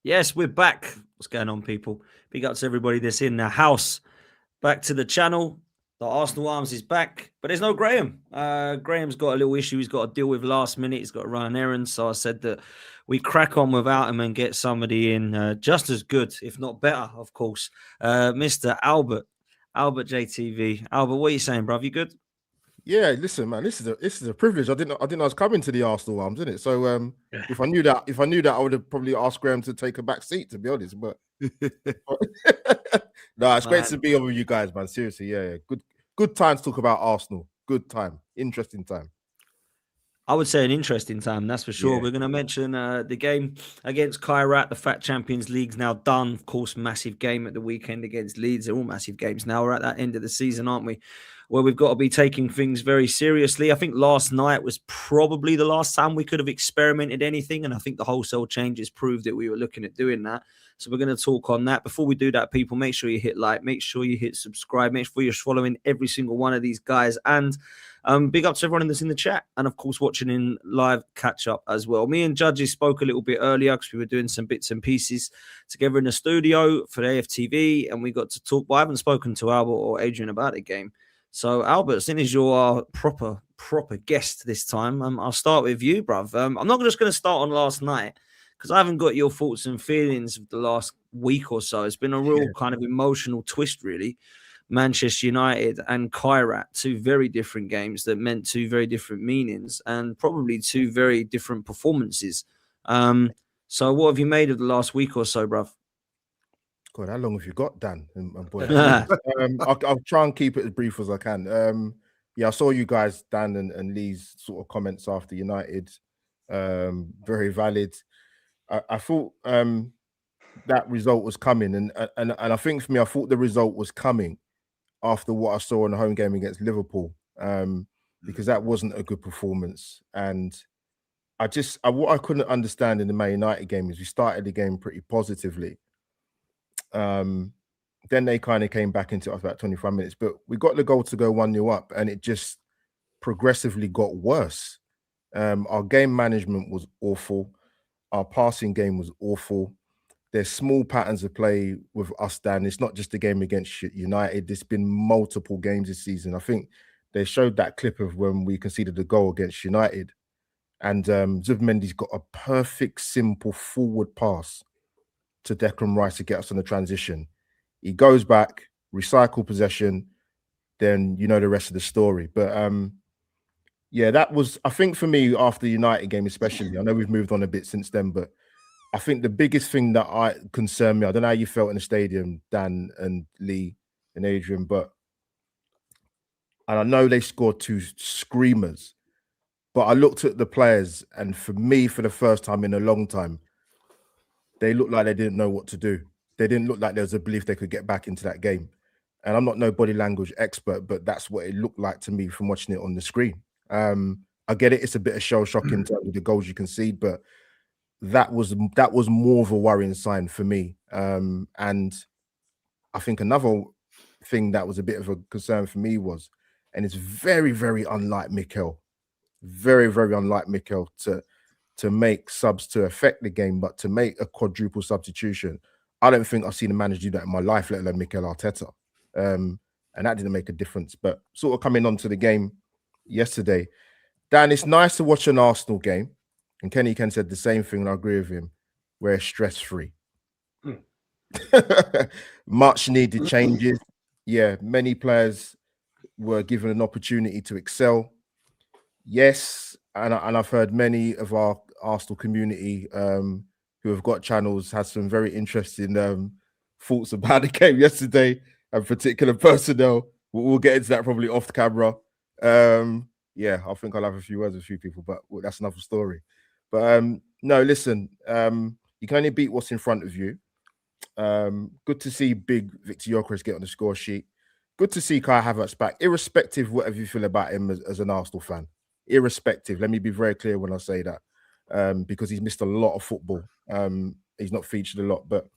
Yes, we're back. What's going on, people? Big up to everybody that's in the house. Back to the channel. The Arsenal Arms is back, but there's no Graham. Graham's got a little issue he's got to deal with last minute. He's got to run an errand. So I said that we crack on without him and get somebody in just as good, if not better, of course. Mr. Albert JTV. Albert, what are you saying, bruv? You good? Yeah, listen, man, this is a privilege. I didn't know I was coming to the Arsenal Arms, isn't it? So if I knew that, I would have probably asked Graham to take a back seat, to be honest. But no, it's great to be over with you guys, man. Seriously, yeah. Good time to talk about Arsenal. Good time, interesting time. I would say an interesting time, that's for sure. Yeah. We're going to mention the game against Kairat. The FAT Champions League's now done. Of course, massive game at the weekend against Leeds. They're all massive games now. We're at that end of the season, aren't we? Where we've got to be taking things very seriously. I think last night was probably the last time we could have experimented anything, and I think the wholesale changes proved that we were looking at doing that. So we're going to talk on that. Before we do that, people, make sure you hit like, make sure you hit subscribe, make sure you're following every single one of these guys, and big up to everyone that's in the chat, and of course watching in live catch up as well. Me and Judges spoke a little bit earlier because we were doing some bits and pieces together in the studio for the AFTV, and we got to talk. But I haven't spoken to Albert or Adrian about the game. So Albert, since you're our proper guest this time, I'll start with you, bruv. I'm not just going to start on last night because I haven't got your thoughts and feelings of the last week or so. It's been a real kind of emotional twist, really. Manchester United and Kairat, two very different games that meant two very different meanings and probably two very different performances. So what have you made of the last week or so, bruv? God, how long have you got, Dan? And boy, I'll try and keep it as brief as I can. Yeah, I saw you guys, Dan and Lee's sort of comments after United. Very valid. I thought that result was coming, and I think for me, I thought the result was coming after what I saw in the home game against Liverpool, because that wasn't a good performance. And what I couldn't understand in the Man United game is we started the game pretty positively. Then they kind of came back into it after about 25 minutes, but we got the goal to go 1-0 up, and it just progressively got worse. Our game management was awful. Our passing game was awful. There's small patterns of play with us, Dan. It's not just a game against United. There's been multiple games this season. I think they showed that clip of when we conceded the goal against United, and Zubimendi's got a perfect, simple forward pass to Declan Rice to get us on the transition. He goes back, recycle possession, then you know the rest of the story. But yeah, that was, I think for me, after the United game especially, I know we've moved on a bit since then, but I think the biggest thing that concerned me, I don't know how you felt in the stadium, Dan and Lee and Adrian, and I know they scored two screamers, but I looked at the players, and for me, for the first time in a long time, they looked like they didn't know what to do. They didn't look like there was a belief they could get back into that game. And I'm not no body language expert, but that's what it looked like to me from watching it on the screen. I get it; it's a bit of shell shock in terms of the goals you concede, but that was more of a worrying sign for me. And I think another thing that was a bit of a concern for me was, and it's very, very unlike Mikel, very, very unlike Mikel to make subs to affect the game, but to make a quadruple substitution, I don't think I've seen a manager do that in my life, let alone Mikel Arteta. And that didn't make a difference. But sort of coming on to the game yesterday, Dan, it's nice to watch an Arsenal game. And Kenny Ken said the same thing, and I agree with him. We're stress-free. Much needed changes. Yeah, many players were given an opportunity to excel. Yes, and I've heard many of our Arsenal community who have got channels had some very interesting thoughts about the game yesterday and particular personnel. We'll get into that probably off the camera. Yeah, I think I'll have a few words with a few people, but that's another story. But no, listen, you can only beat what's in front of you. Good to see big Victor Gyokeres get on the score sheet. Good to see Kai Havertz back, irrespective of whatever you feel about him as an Arsenal fan. Irrespective, let me be very clear when I say that, because he's missed a lot of football. He's not featured a lot, but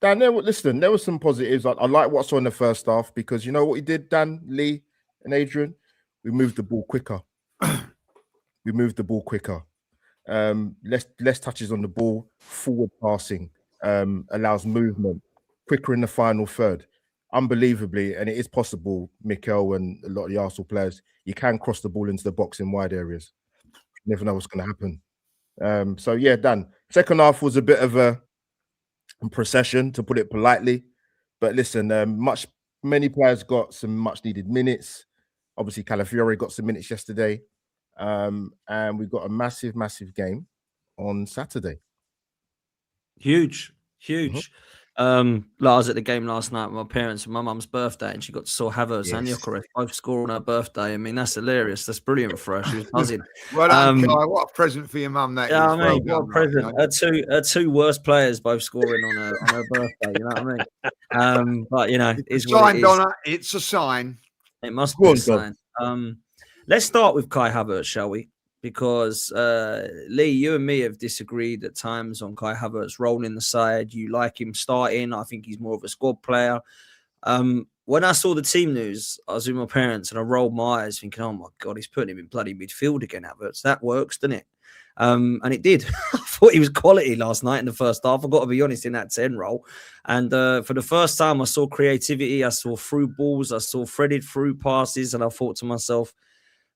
Dan, there were some positives. I like what I saw in the first half because you know what he did, Dan, Lee, and Adrian? We moved the ball quicker. less touches on the ball, forward passing, allows movement, quicker in the final third. Unbelievably, and it is possible, Mikel and a lot of the Arsenal players, you can cross the ball into the box in wide areas. You never know what's going to happen. So yeah, Dan. Second half was a bit of a procession, to put it politely. But listen, many players got some much needed minutes. Obviously, Calafiore got some minutes yesterday. And we've got a massive, massive game on Saturday. Huge. Like I was at the game last night with my parents for my mum's birthday, and she got to saw Havertz and Gyokeres both score on her birthday. I mean, that's hilarious. That's brilliant for her. She was buzzing. Well done, Kai. What a present for your mum that is. I mean, what a present. Her two worst players both scoring on her birthday. You know what I mean? But it's a sign, Donna. It's a sign. It must be a sign. Let's start with Kai Havertz, shall we? Because Lee, you and me have disagreed at times on Kai Havertz role in the side. You like him starting. I think he's more of a squad player. When I saw the team news, I was with my parents and I rolled my eyes thinking, oh my God, he's putting him in bloody midfield again, Havertz. That works, doesn't it? And it did. I thought he was quality last night in the first half. I've got to be honest, in that 10 role. And for the first time, I saw creativity. I saw through balls. I saw threaded through passes. And I thought to myself,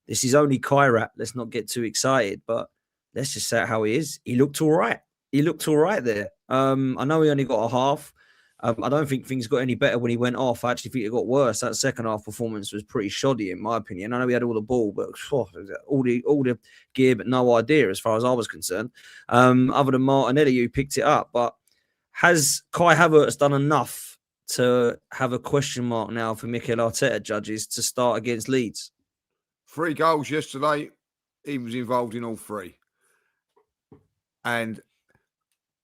this is only Kairat. Let's not get too excited, but let's just say how he is. He looked all right. There. I know he only got a half. I don't think things got any better when he went off. I actually think it got worse. That second half performance was pretty shoddy, in my opinion. I know he had all the ball, but all the gear, but no idea as far as I was concerned. Other than Martinelli, who picked it up. But has Kai Havertz done enough to have a question mark now for Mikel Arteta judges to start against Leeds? 3 goals yesterday. He was involved in all 3. And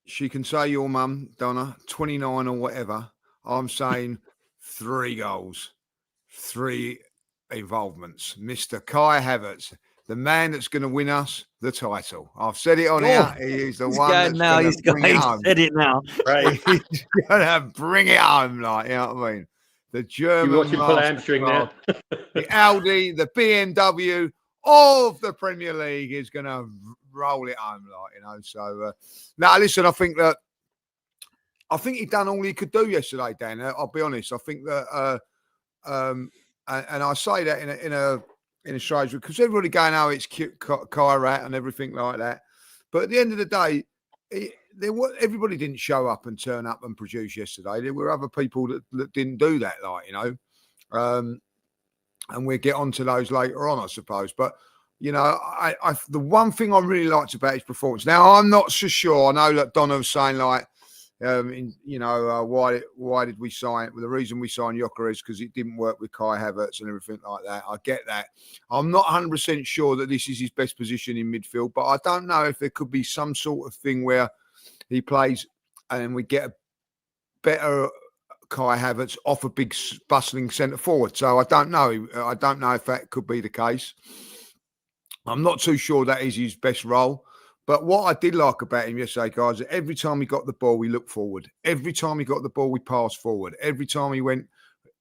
she can say your mum, Donna, 29 or whatever. I'm saying 3 goals, 3 involvements. Mr. Kai Havertz, the man that's going to win us the title. I've said it on here. He's the one that's going to bring it home. Said it now. Right. He's going to bring it home, like, you know what I mean? The German, you watch him pull a hamstring now. The Audi, the BMW of the Premier League is going to roll it home, like, So now, listen, I think he done all he could do yesterday, Dan. I'll be honest. I think that, and I say that in a strange way because everybody going, oh, it's cute, Kairat and everything like that. But at the end of the day, everybody didn't show up and turn up and produce yesterday. There were other people that didn't do that, and we'll get onto those later on, I suppose. But the one thing I really liked about his performance. Now I'm not so sure. I know that Donna was saying why did we sign? Well, the reason we signed Gyokeres is because it didn't work with Kai Havertz and everything like that. I get that. I'm not 100% sure that this is his best position in midfield, but I don't know if there could be some sort of thing where he plays and we get a better Kai Havertz off a big bustling centre forward. So I don't know. I don't know if that could be the case. I'm not too sure that is his best role. But what I did like about him yesterday, guys, that every time he got the ball, we looked forward. Every time he got the ball, we passed forward. Every time he went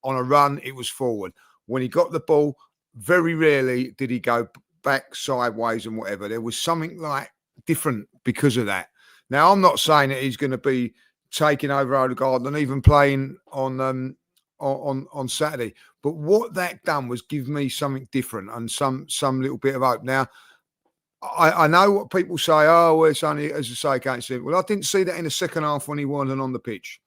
on a run, it was forward. When he got the ball, very rarely did he go back sideways and whatever. There was something like different because of that. Now, I'm not saying that he's going to be taking over Odegaard and even playing on Saturday, but what that done was give me something different and some little bit of hope. Now, I know what people say, oh, well, it's only, as I say, I can't see it. Well, I didn't see that in the second half when he wasn't on the pitch.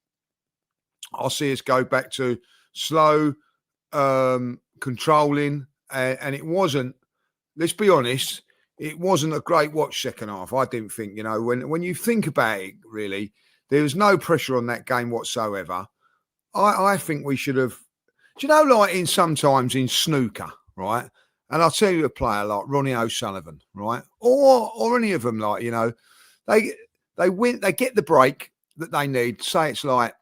I'll see us go back to slow, controlling, and it wasn't, let's be honest, it wasn't a great watch second half. I didn't think, when you think about it, really, there was no pressure on that game whatsoever. I think we should have, like sometimes in snooker, right? And I'll tell you a player like Ronnie O'Sullivan, right? Or any of them, they win, they get the break that they need. Say it's like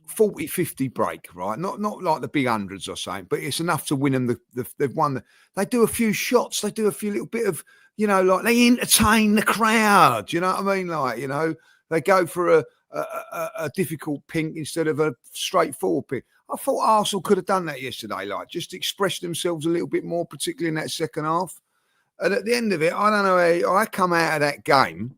40, 50 break, right? Not like the big hundreds or something, but it's enough to win them. They've won. They do a few shots. They do a few little bit of, they entertain the crowd. You know what I mean? They go for a difficult pink instead of a straightforward pink. I thought Arsenal could have done that yesterday, just express themselves a little bit more, particularly in that second half. And at the end of it, I don't know. I come out of that game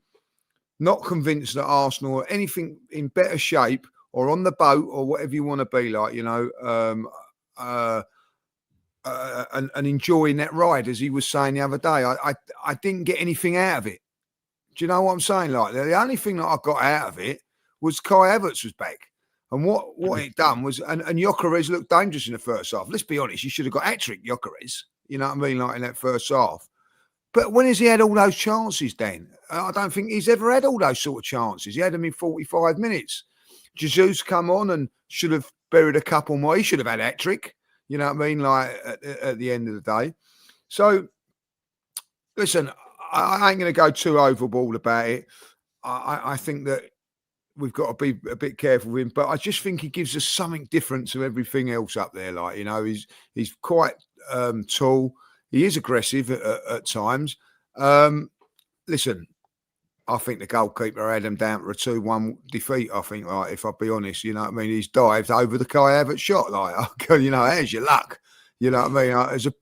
not convinced that Arsenal are anything in better shape or on the boat or whatever you want to be like, and enjoying that ride, as he was saying the other day. I didn't get anything out of it. Do you know what I'm saying? Like, the only thing that I got out of it was Kai Havertz was back. And what it done was, and Gyokeres looked dangerous in the first half. Let's be honest, you should have got hat-trick Gyokeres, you know what I mean, like in that first half. But when has he had all those chances, Dan? I don't think he's ever had all those sort of chances. He had them in 45 minutes. Jesus come on and should have buried a couple more. He should have had hat-trick, you know what I mean, like at the end of the day. So, listen, I ain't going to go too overboard about it. I think that we've got to be a bit careful with him, but I just think he gives us something different to everything else up there. Like, he's quite tall. He is aggressive at times. Listen, I think the goalkeeper had him down to a 2-1 defeat. I think, like, if I'll be honest, you know what I mean? He's dived over the Kai Havertz shot. Like, how's your luck? You know what I mean? It's a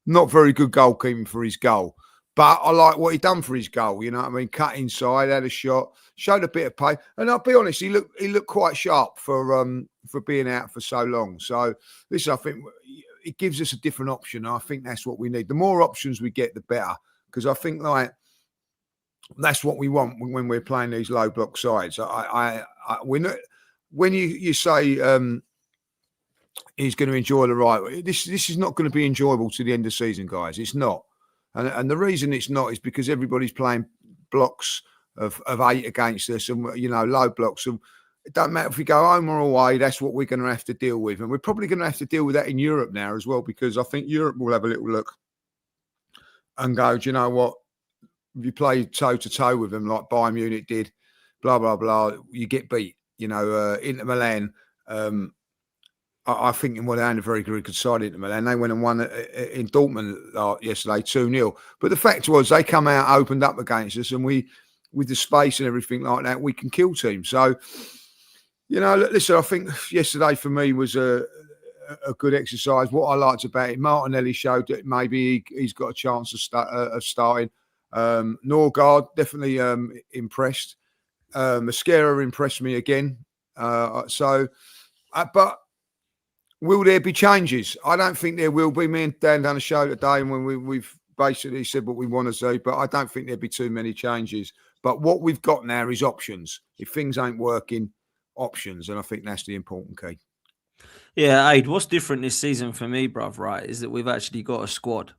not very good goalkeeping for his goal. But I like what he done for his goal. You know what I mean? Cut inside, had a shot, showed a bit of pace. And I'll be honest, he looked quite sharp for being out for so long. So, listen, I think it gives us a different option. I think that's what we need. The more options we get, the better. Because I think, like, that's what we want when we're playing these low block sides. We're not, when you say he's going to enjoy the ride, this is not going to be enjoyable to the end of the season, guys. It's not. And the reason it's not is because everybody's playing blocks of 8 against us and, low blocks. And it doesn't matter if we go home or away, that's what we're going to have to deal with. And we're probably going to have to deal with that in Europe now as well, because I think Europe will have a little look and go, do you know what? If you play toe-to-toe with them like Bayern Munich did, blah, blah, blah, you get beat. Inter Milan, I think they had a very good side into Milan. They went and won in Dortmund yesterday, 2-0. But the fact was, they come out, opened up against us, and we, with the space and everything like that, we can kill teams. So, listen, I think yesterday for me was a good exercise. What I liked about it, Martinelli showed that maybe he's got a chance of starting. Odegaard definitely impressed. Mascara impressed me again. But will there be changes? I don't think there will be. Me and Dan done a show today, and when we've basically said what we want to say, but I don't think there'll be too many changes. But what we've got now is options. If things ain't working, options, and I think that's the important key. Yeah, Aid, what's different this season for me, bruv, right, is that we've actually got a squad.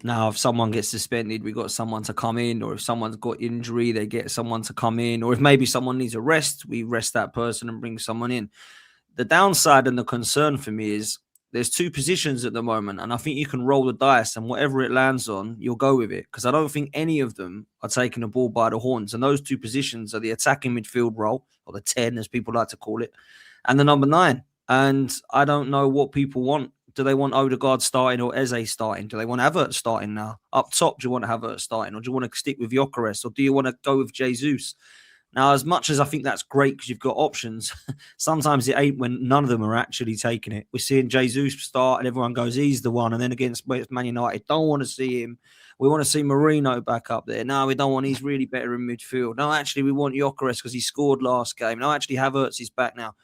Now, if someone gets suspended, we got someone to come in, or if someone's got injury, they get someone to come in, or if maybe someone needs a rest, we rest that person and bring someone in. The downside and the concern for me is there's 2 positions at the moment, and I think you can roll the dice, and whatever it lands on, you'll go with it, because I don't think any of them are taking the ball by the horns, and those 2 positions are the attacking midfield role, or the 10, as people like to call it, and the number 9. And I don't know what people want. Do they want Odegaard starting or Eze starting? Do they want Havertz starting now? Up top, do you want Havertz starting? Or do you want to stick with Gyokeres? Or do you want to go with Jesus? Now, as much as I think that's great because you've got options, sometimes it ain't when none of them are actually taking it. We're seeing Jesus start and everyone goes, he's the one. And then against Man United, don't want to see him. We want to see Marino back up there. No, we don't want. He's really better in midfield. No, actually, we want Gyokeres because he scored last game. No, actually, Havertz is back now.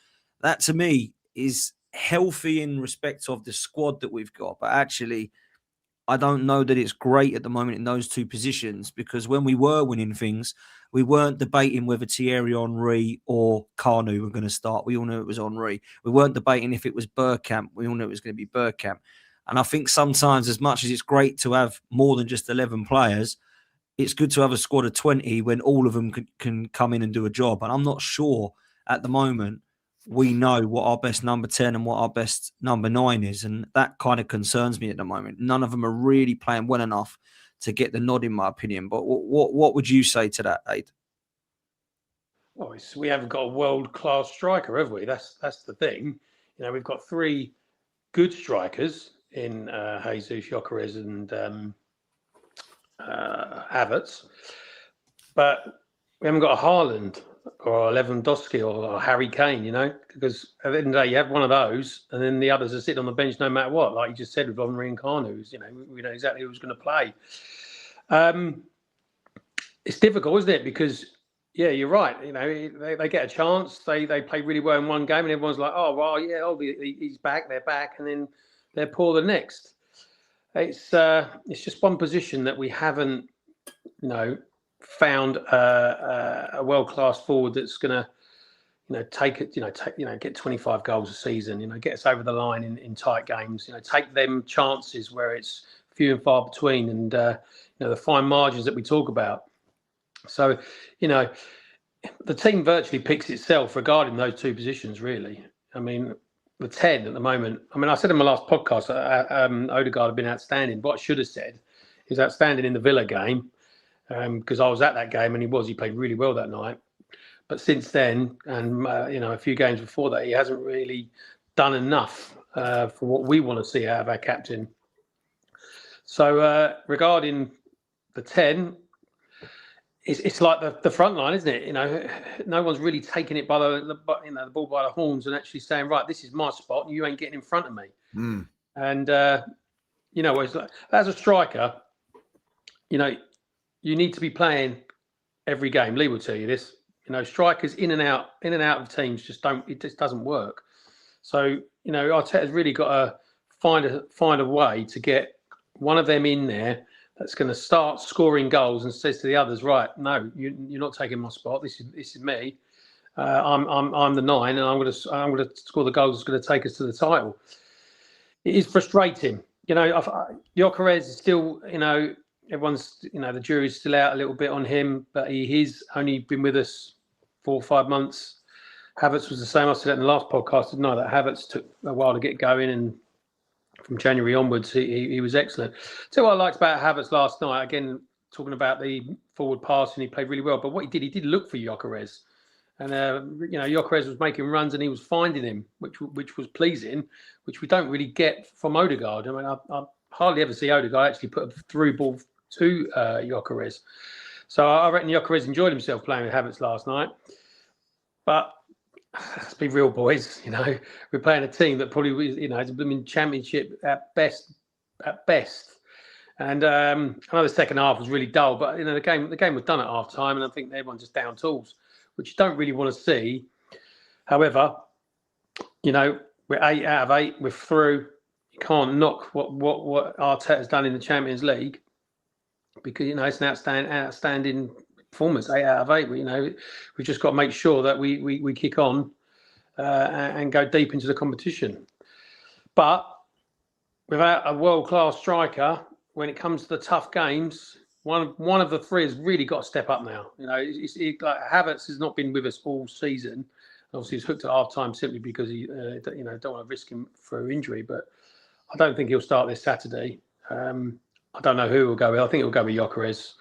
That, to me, is healthy in respect of the squad that we've got, but actually I don't know that it's great at the moment in those 2 positions, because when we were winning things, we weren't debating whether Thierry Henry or Kanu were going to start. We all knew it was Henry. We weren't debating if it was Bergkamp. We all knew it was going to be Bergkamp. And I think sometimes, as much as it's great to have more than just 11 players, it's good to have a squad of 20 when all of them can come in and do a job. And I'm not sure at the moment we know what our best number 10 and what our best number 9 is. And that kind of concerns me at the moment. None of them are really playing well enough to get the nod, in my opinion. But what would you say to that, Aid? Well, we haven't got a world-class striker, have we? That's the thing. We've got 3 good strikers in Jesus, Gyokeres and Havertz. But we haven't got a Haaland or Lewandowski or Harry Kane, because at the end of the day, you have one of those, and then the others are sitting on the bench no matter what. Like you just said with Henry and Kanu, we know exactly who's going to play. It's difficult, isn't it? Because yeah, you're right. You know, they get a chance. They play really well in one game, and everyone's like, oh well, yeah, he's back. They're back, and then they're poor the next. It's just one position that we haven't, found a world-class forward that's going to, take it, get 25 goals a season, get us over the line in tight games, take them chances where it's few and far between, and the fine margins that we talk about. So, the team virtually picks itself regarding those two positions, really. I mean, the 10 at the moment, I said in my last podcast, Odegaard had been outstanding. What I should have said is outstanding in the Villa game, because I was at that game and he played really well that night. But since then, and a few games before that, he hasn't really done enough for what we want to see out of our captain. So regarding the 10, it's like the front line, isn't it? No one's really taking it by the ball by the horns and actually saying, right, this is my spot and you ain't getting in front of me. Mm. And it's like, as a striker, you need to be playing every game. Lee will tell you this. Strikers in and out of teams just doesn't work. So Arteta's really got to find a way to get one of them in there that's going to start scoring goals and says to the others, right, no, you're not taking my spot. This is me. I'm the 9, and I'm going to score the goals that's going to take us to the title. It is frustrating. Gyokeres is still, everyone's, the jury's still out a little bit on him, but he's only been with us 4 or 5 months. Havertz was the same. I said it in the last podcast, didn't I? That Havertz took a while to get going, and from January onwards, he was excellent. So what I liked about Havertz last night, again, talking about the forward passing, he played really well. But what he did look for Gyokeres. And, Gyokeres was making runs and he was finding him, which was pleasing, which we don't really get from Odegaard. I hardly ever see Odegaard actually put a through ball to Gyokeres. So I reckon Gyokeres enjoyed himself playing with Havertz last night. But let's be real, boys. We're playing a team that probably, has been in championship at best. And I know the second half was really dull, but the game was done at half time, and I think everyone's just down tools, which you don't really want to see. However, we're 8 out of 8. We're through. You can't knock what Arteta's done in the Champions League, because it's an outstanding performance. 8 out of 8. We've just got to make sure that we kick on and go deep into the competition. But without a world-class striker, when it comes to the tough games, one of the three has really got to step up now. Like Havertz has not been with us all season. Obviously, he's hooked at half time simply because he don't want to risk him for injury. But I don't think he'll start this Saturday. I don't know who will go with. I think it'll go with Gyokeres.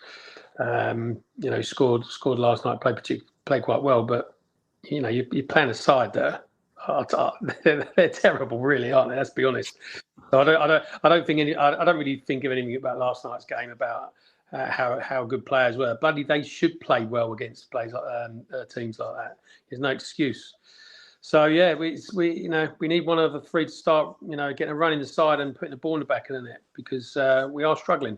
Scored last night. Played quite well, but you're playing a side that they're terrible, really, aren't they? Let's be honest. So I don't really think of anything about last night's game about how good players were. Bloody, they should play well against teams like that. There's no excuse. So yeah, we need one of the three to start, getting a run in the side and putting the ball in the back of the net, because we are struggling.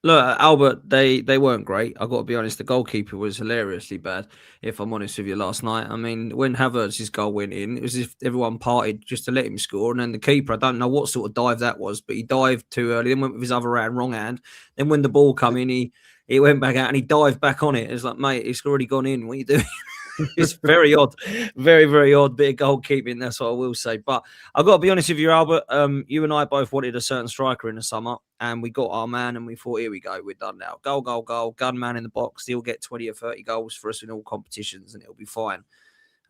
Look, Albert, they weren't great. I've got to be honest. The goalkeeper was hilariously bad, if I'm honest with you, last night. When Havertz's goal went in, it was as if everyone partied just to let him score. And then the keeper, I don't know what sort of dive that was, but he dived too early, then went with his other hand, wrong hand. Then when the ball come in, he went back out and he dived back on it. It's like, mate, it's already gone in. What are you doing? It's very odd. Very, very odd bit of goalkeeping. That's what I will say. But I've got to be honest with you, Albert. You and I both wanted a certain striker in the summer, and we got our man, and we thought, here we go. We're done now. Goal, gunman in the box. He'll get 20 or 30 goals for us in all competitions, and it'll be fine.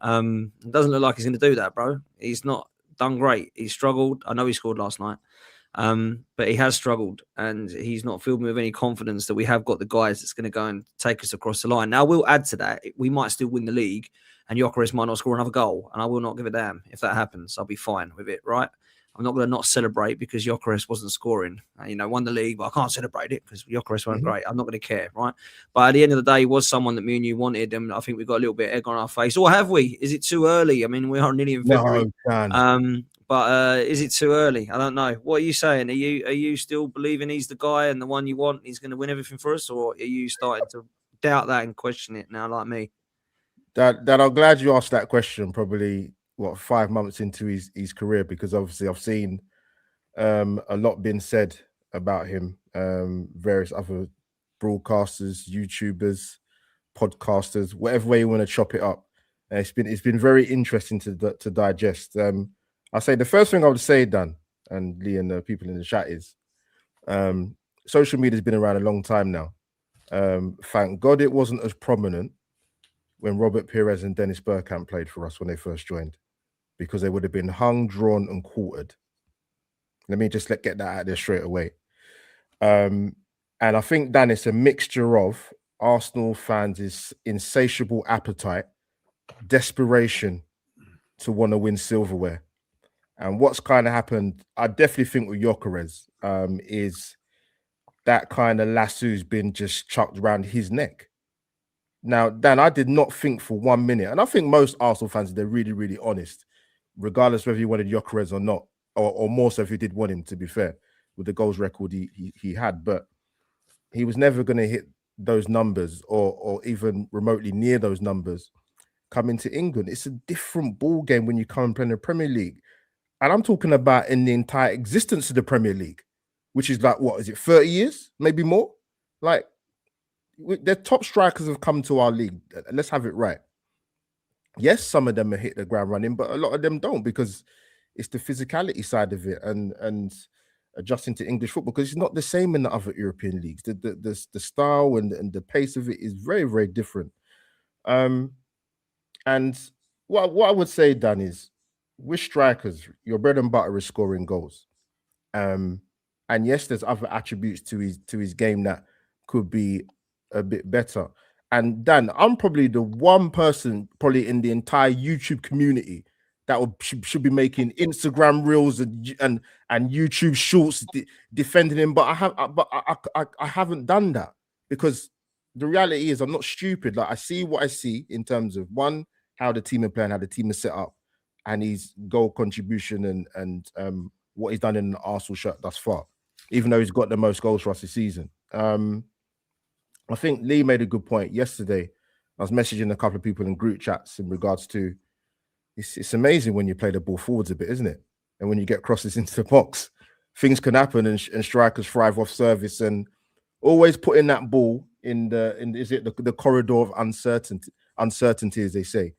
It doesn't look like he's going to do that, bro. He's not done great. He struggled. I know he scored last night. But he has struggled, and he's not filled me with any confidence that we have got the guys that's going to go and take us across the line. Now, we'll add to that, we might still win the league, and Gyokeres might not score another goal, and I will not give a damn if that happens. I'll be fine with it, right? I'm not going to not celebrate because Gyokeres wasn't scoring. Won the league, but I can't celebrate it because Gyokeres weren't great. I'm not going to care, right? But at the end of the day, he was someone that me and you wanted, and I think we got a little bit of egg on our face. Or have we? Is it too early? We are nearly in February. No, But is it too early? I don't know. What are you saying? Are you still believing he's the guy and the one you want? He's going to win everything for us, or are you starting to doubt that and question it now, like me? That I'm glad you asked that question. Probably 5 months into his career, because obviously I've seen a lot been said about him. Various other broadcasters, YouTubers, podcasters, whatever way you want to chop it up. It's been very interesting to digest. I say the first thing I would say, Dan and Lee and the people in the chat, is social media has been around a long time now. Thank God it wasn't as prominent when Robert Pires and Dennis Bergkamp played for us when they first joined, because they would have been hung, drawn, and quartered. Let me just get that out there straight away. And I think, Dan, it's a mixture of Arsenal fans' insatiable appetite, desperation to want to win silverware. And what's kind of happened, I definitely think with Gyokeres, is that kind of lasso's been just chucked around his neck. Now, Dan, I did not think for 1 minute, and I think most Arsenal fans, they're really, really honest, regardless whether you wanted Gyokeres or not, or more so if you did want him, to be fair, with the goals record he had. But he was never going to hit those numbers or even remotely near those numbers coming to England. It's a different ball game when you come and play in the Premier League. And I'm talking about in the entire existence of the Premier League, which is like, what is it, 30 years, maybe more? Like, the top strikers have come to our league. Let's have it right. Yes, some of them have hit the ground running, but a lot of them don't, because it's the physicality side of it and adjusting to English football, because it's not the same in the other European leagues. The style and the pace of it is very, very different. And what I would say, Dan, is with strikers, your bread and butter is scoring goals. And yes, there's other attributes to his game that could be a bit better. And Dan, I'm probably the one person probably in the entire YouTube community that should be making Instagram reels and YouTube shorts defending him, but I haven't done that, because the reality is I'm not stupid. Like, I see what I see in terms of, one, how the team are playing, how the team is set up, and his goal contribution and what he's done in the Arsenal shirt thus far, even though he's got the most goals for us this season. I think Lee made a good point yesterday. I was messaging a couple of people in group chats in regards to, it's amazing when you play the ball forwards a bit, isn't it? And when you get crosses into the box, things can happen, and strikers thrive off service, and always putting that ball in the corridor of uncertainty, as they say.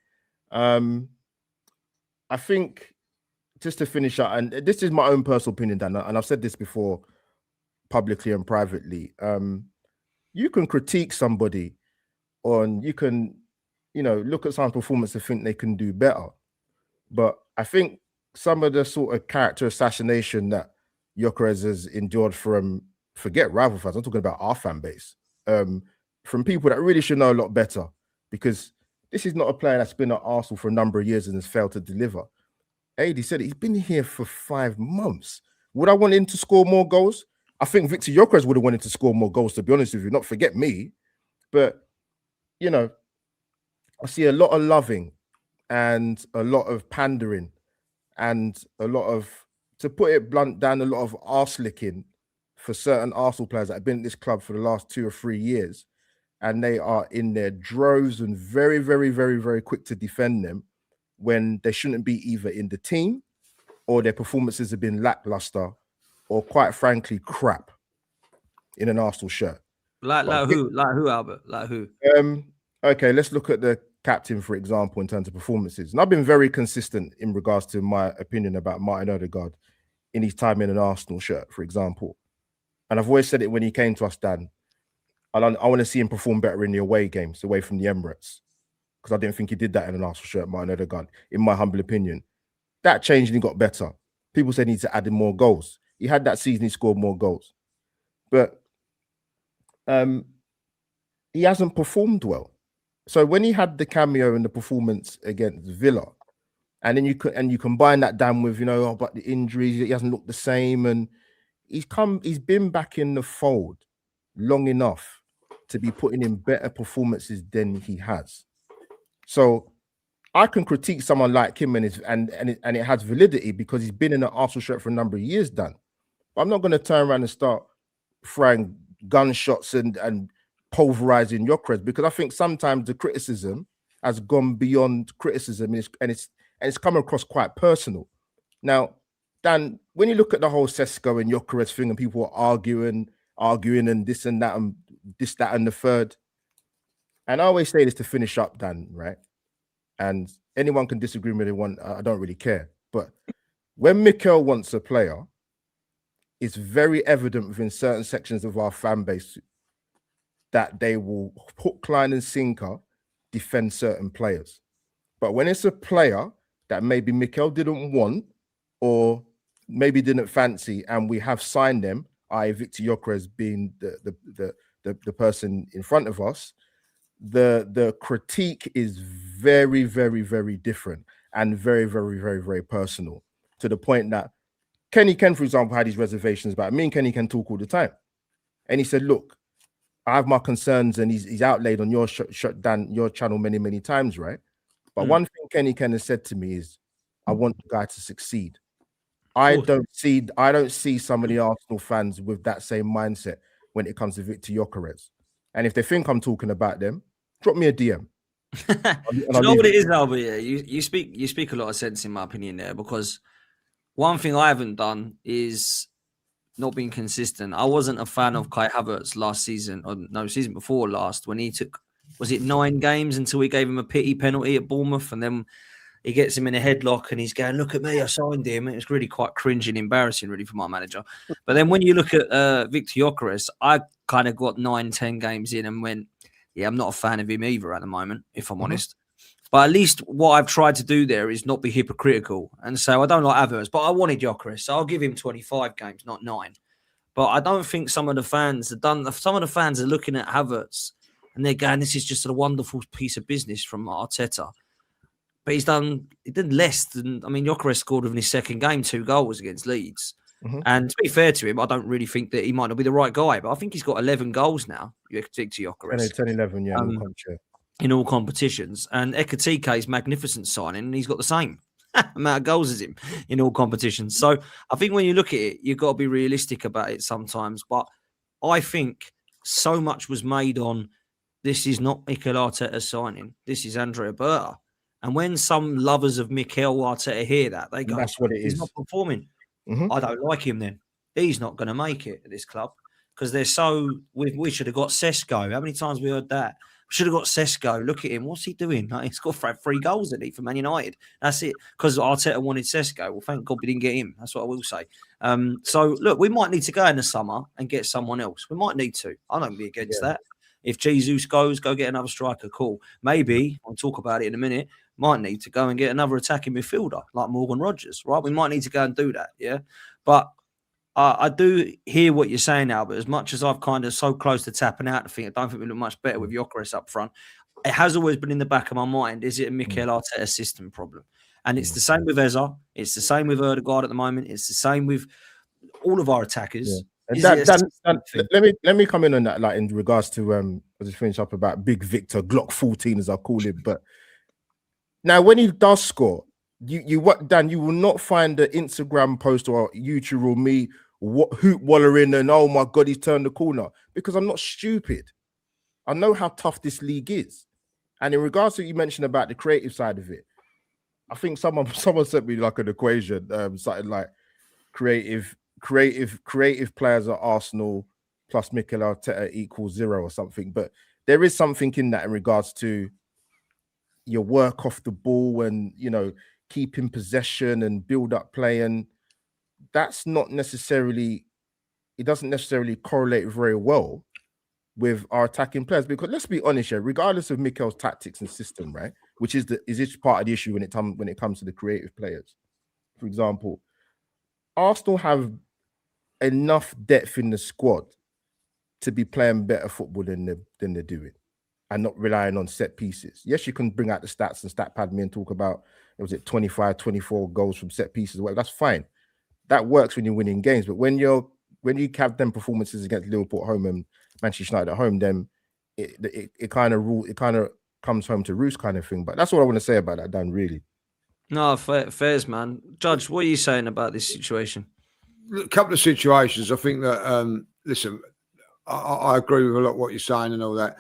I think, just to finish up, and this is my own personal opinion, Dan, and I've said this before publicly and privately, you can critique somebody, you can look at some performance and think they can do better. But I think some of the sort of character assassination that Gyokeres has endured from, forget rival fans, I'm talking about our fan base, from people that really should know a lot better, because this is not a player that's been at Arsenal for a number of years and has failed to deliver. AD said he's been here for 5 months. Would I want him to score more goals? I think Victor Gyokeres would have wanted to score more goals, to be honest with you, not forget me. But, I see a lot of loving and a lot of pandering and a lot of, to put it blunt, Dan, a lot of arse licking for certain Arsenal players that have been at this club for the last 2 or 3 years. And they are in their droves and very, very, very, very quick to defend them when they shouldn't be either in the team, or their performances have been lackluster, or quite frankly, crap in an Arsenal shirt. Like who, Albert? Like who? Okay, let's look at the captain, for example, in terms of performances. And I've been very consistent in regards to my opinion about Martin Odegaard in his time in an Arsenal shirt, for example. And I've always said it when he came to us, Dan. I want to see him perform better in the away games, away from the Emirates, because I didn't think he did that in an Arsenal shirt, Martin Odegaard, in my humble opinion. That changed and he got better. People said he needs to add in more goals. He had that season, he scored more goals. But he hasn't performed well. So when he had the cameo in the performance against Villa, and then you combine that down with, but the injuries, he hasn't looked the same, and he's been back in the fold long enough to be putting in better performances than he has. So I can critique someone like him and it has validity because he's been in an Arsenal shirt for a number of years, Dan. But I'm not going to turn around and start throwing gunshots and pulverizing Gyokeres, because I think sometimes the criticism has gone beyond criticism and it's come across quite personal. Now, Dan, when you look at the whole Sesko and Gyokeres thing and people are arguing and this and that and this, that, and the third, and I always say this to finish up, Dan, right? And anyone can disagree with anyone. I don't really care. But when Mikel wants a player, it's very evident within certain sections of our fan base that they will hook, line, and sinker defend certain players. But when it's a player that maybe Mikel didn't want or maybe didn't fancy, and we have signed them, i.e. Victor Gyokeres being the person in front of us, the critique is very, very, very different and very, very, very, very personal, to the point that Kenny Ken, for example, had his reservations about it. Me and Kenny Ken talk all the time. And he said, look, I have my concerns, and he's outlaid on your your channel many, many times, right? But one thing Kenny Ken has said to me is, I want the guy to succeed. I don't see some of the Arsenal fans with that same mindset when it comes to Victor Gyokeres. And if they think I'm talking about them, drop me a DM. Do you know what it is, Albert? Yeah, you speak a lot of sense in my opinion there, because one thing I haven't done is not being consistent. I wasn't a fan of Kai Havertz last season, or no, season before last, when he took, was it 9 games until we gave him a pity penalty at Bournemouth, and then he gets him in a headlock and he's going, look at me, I signed him. It was really quite cringe and embarrassing, really, for my manager. But then when you look at Victor Gyokeres, I kind of got 9-10 games in and went, yeah, I'm not a fan of him either at the moment, if I'm honest. But at least what I've tried to do there is not be hypocritical and say, I don't like Havertz, but I wanted Gyokeres, so I'll give him 25 games, not 9. But I don't think some of the fans are looking at Havertz and they're going, this is just a wonderful piece of business from Arteta. But he did less than, I mean, Gyokeres scored in his second game 2 goals against Leeds. And to be fair to him, I don't really think that he might not be the right guy, but I think he's got 11 goals now, Victor Gyokeres. 10-11, yeah, in all competitions. And Ekateke's magnificent signing, and he's got the same amount of goals as him in all competitions. So I think when you look at it, you've got to be realistic about it sometimes. But I think so much was made on, this is not Mikel Arteta's signing, this is Andrea Berta. And when some lovers of Mikel Arteta hear that, they go, that's what it is. He's not performing. I don't like him then. He's not going to make it at this club, because they're so, we should have got Sesko. How many times we heard that? We should have got Sesko. Look at him. What's he doing? Like, he's got 3 goals at it for Man United. That's it. Because Arteta wanted Sesko. Well, thank God we didn't get him. That's what I will say. So, look, we might need to go in the summer and get someone else. We might need to. I don't be against that. If Jesus goes, go get another striker, cool. Maybe, I'll talk about it in a minute, might need to go and get another attacking midfielder like Morgan Rogers, right? We might need to go and do that, yeah? But I do hear what you're saying, Albert. As much as I've kind of so close to tapping out, I don't think we look much better with Gyokeres up front. It has always been in the back of my mind, is it a Mikel Arteta system problem? And it's the same with Eza. It's the same with Odegaard at the moment. It's the same with all of our attackers. Yeah. Let me come in on that, like in regards to I'll just finish up about Big Victor Glock 14, as I call him. But now when he does score, you will not find the Instagram post or YouTube or me hoop wallering and oh my God, he's turned the corner, because I'm not stupid. I know how tough this league is. And in regards to what you mentioned about the creative side of it, I think someone sent me like an equation, something like creative players at Arsenal plus Mikel Arteta equals 0 or something. But there is something in that in regards to your work off the ball and, you know, keeping possession and build up play. And that's not necessarily, it doesn't necessarily correlate very well with our attacking players, because let's be honest here, regardless of Mikel's tactics and system, right, which is part of the issue when it comes to the creative players. For example, Arsenal have enough depth in the squad to be playing better football than they're doing, and not relying on set pieces. Yes, you can bring out the stats and stat pad me and talk about, was it 25, 24 goals from set pieces? Well, that's fine. That works when you're winning games. But when you have them performances against Liverpool at home and Manchester United at home, then it kind of comes home to roost kind of thing. But that's what I want to say about that, Dan, really. No, fairs, man. Judge, what are you saying about this situation? A couple of situations. I think that, listen, I agree with a lot of what you're saying and all that.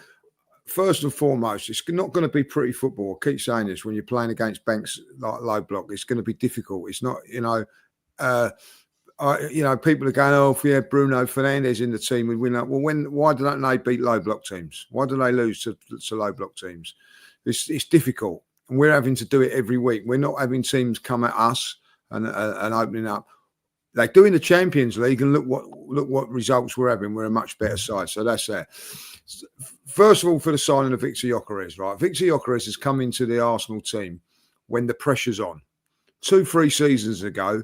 First and foremost, it's not going to be pretty football. I keep saying this when you're playing against banks like low block. It's going to be difficult. It's not, people are going, oh, if we had Bruno Fernandes in the team, we'd win that. Well, why don't they beat low block teams? Why do they lose to low block teams? It's difficult. And we're having to do it every week. We're not having teams come at us and opening up. They do in the Champions League, and look what results we're having. We're a much better side. So that's that. First of all, for the signing of Victor Gyokeres, right? Victor Gyokeres has come into the Arsenal team when the pressure's on. 2-3 seasons ago,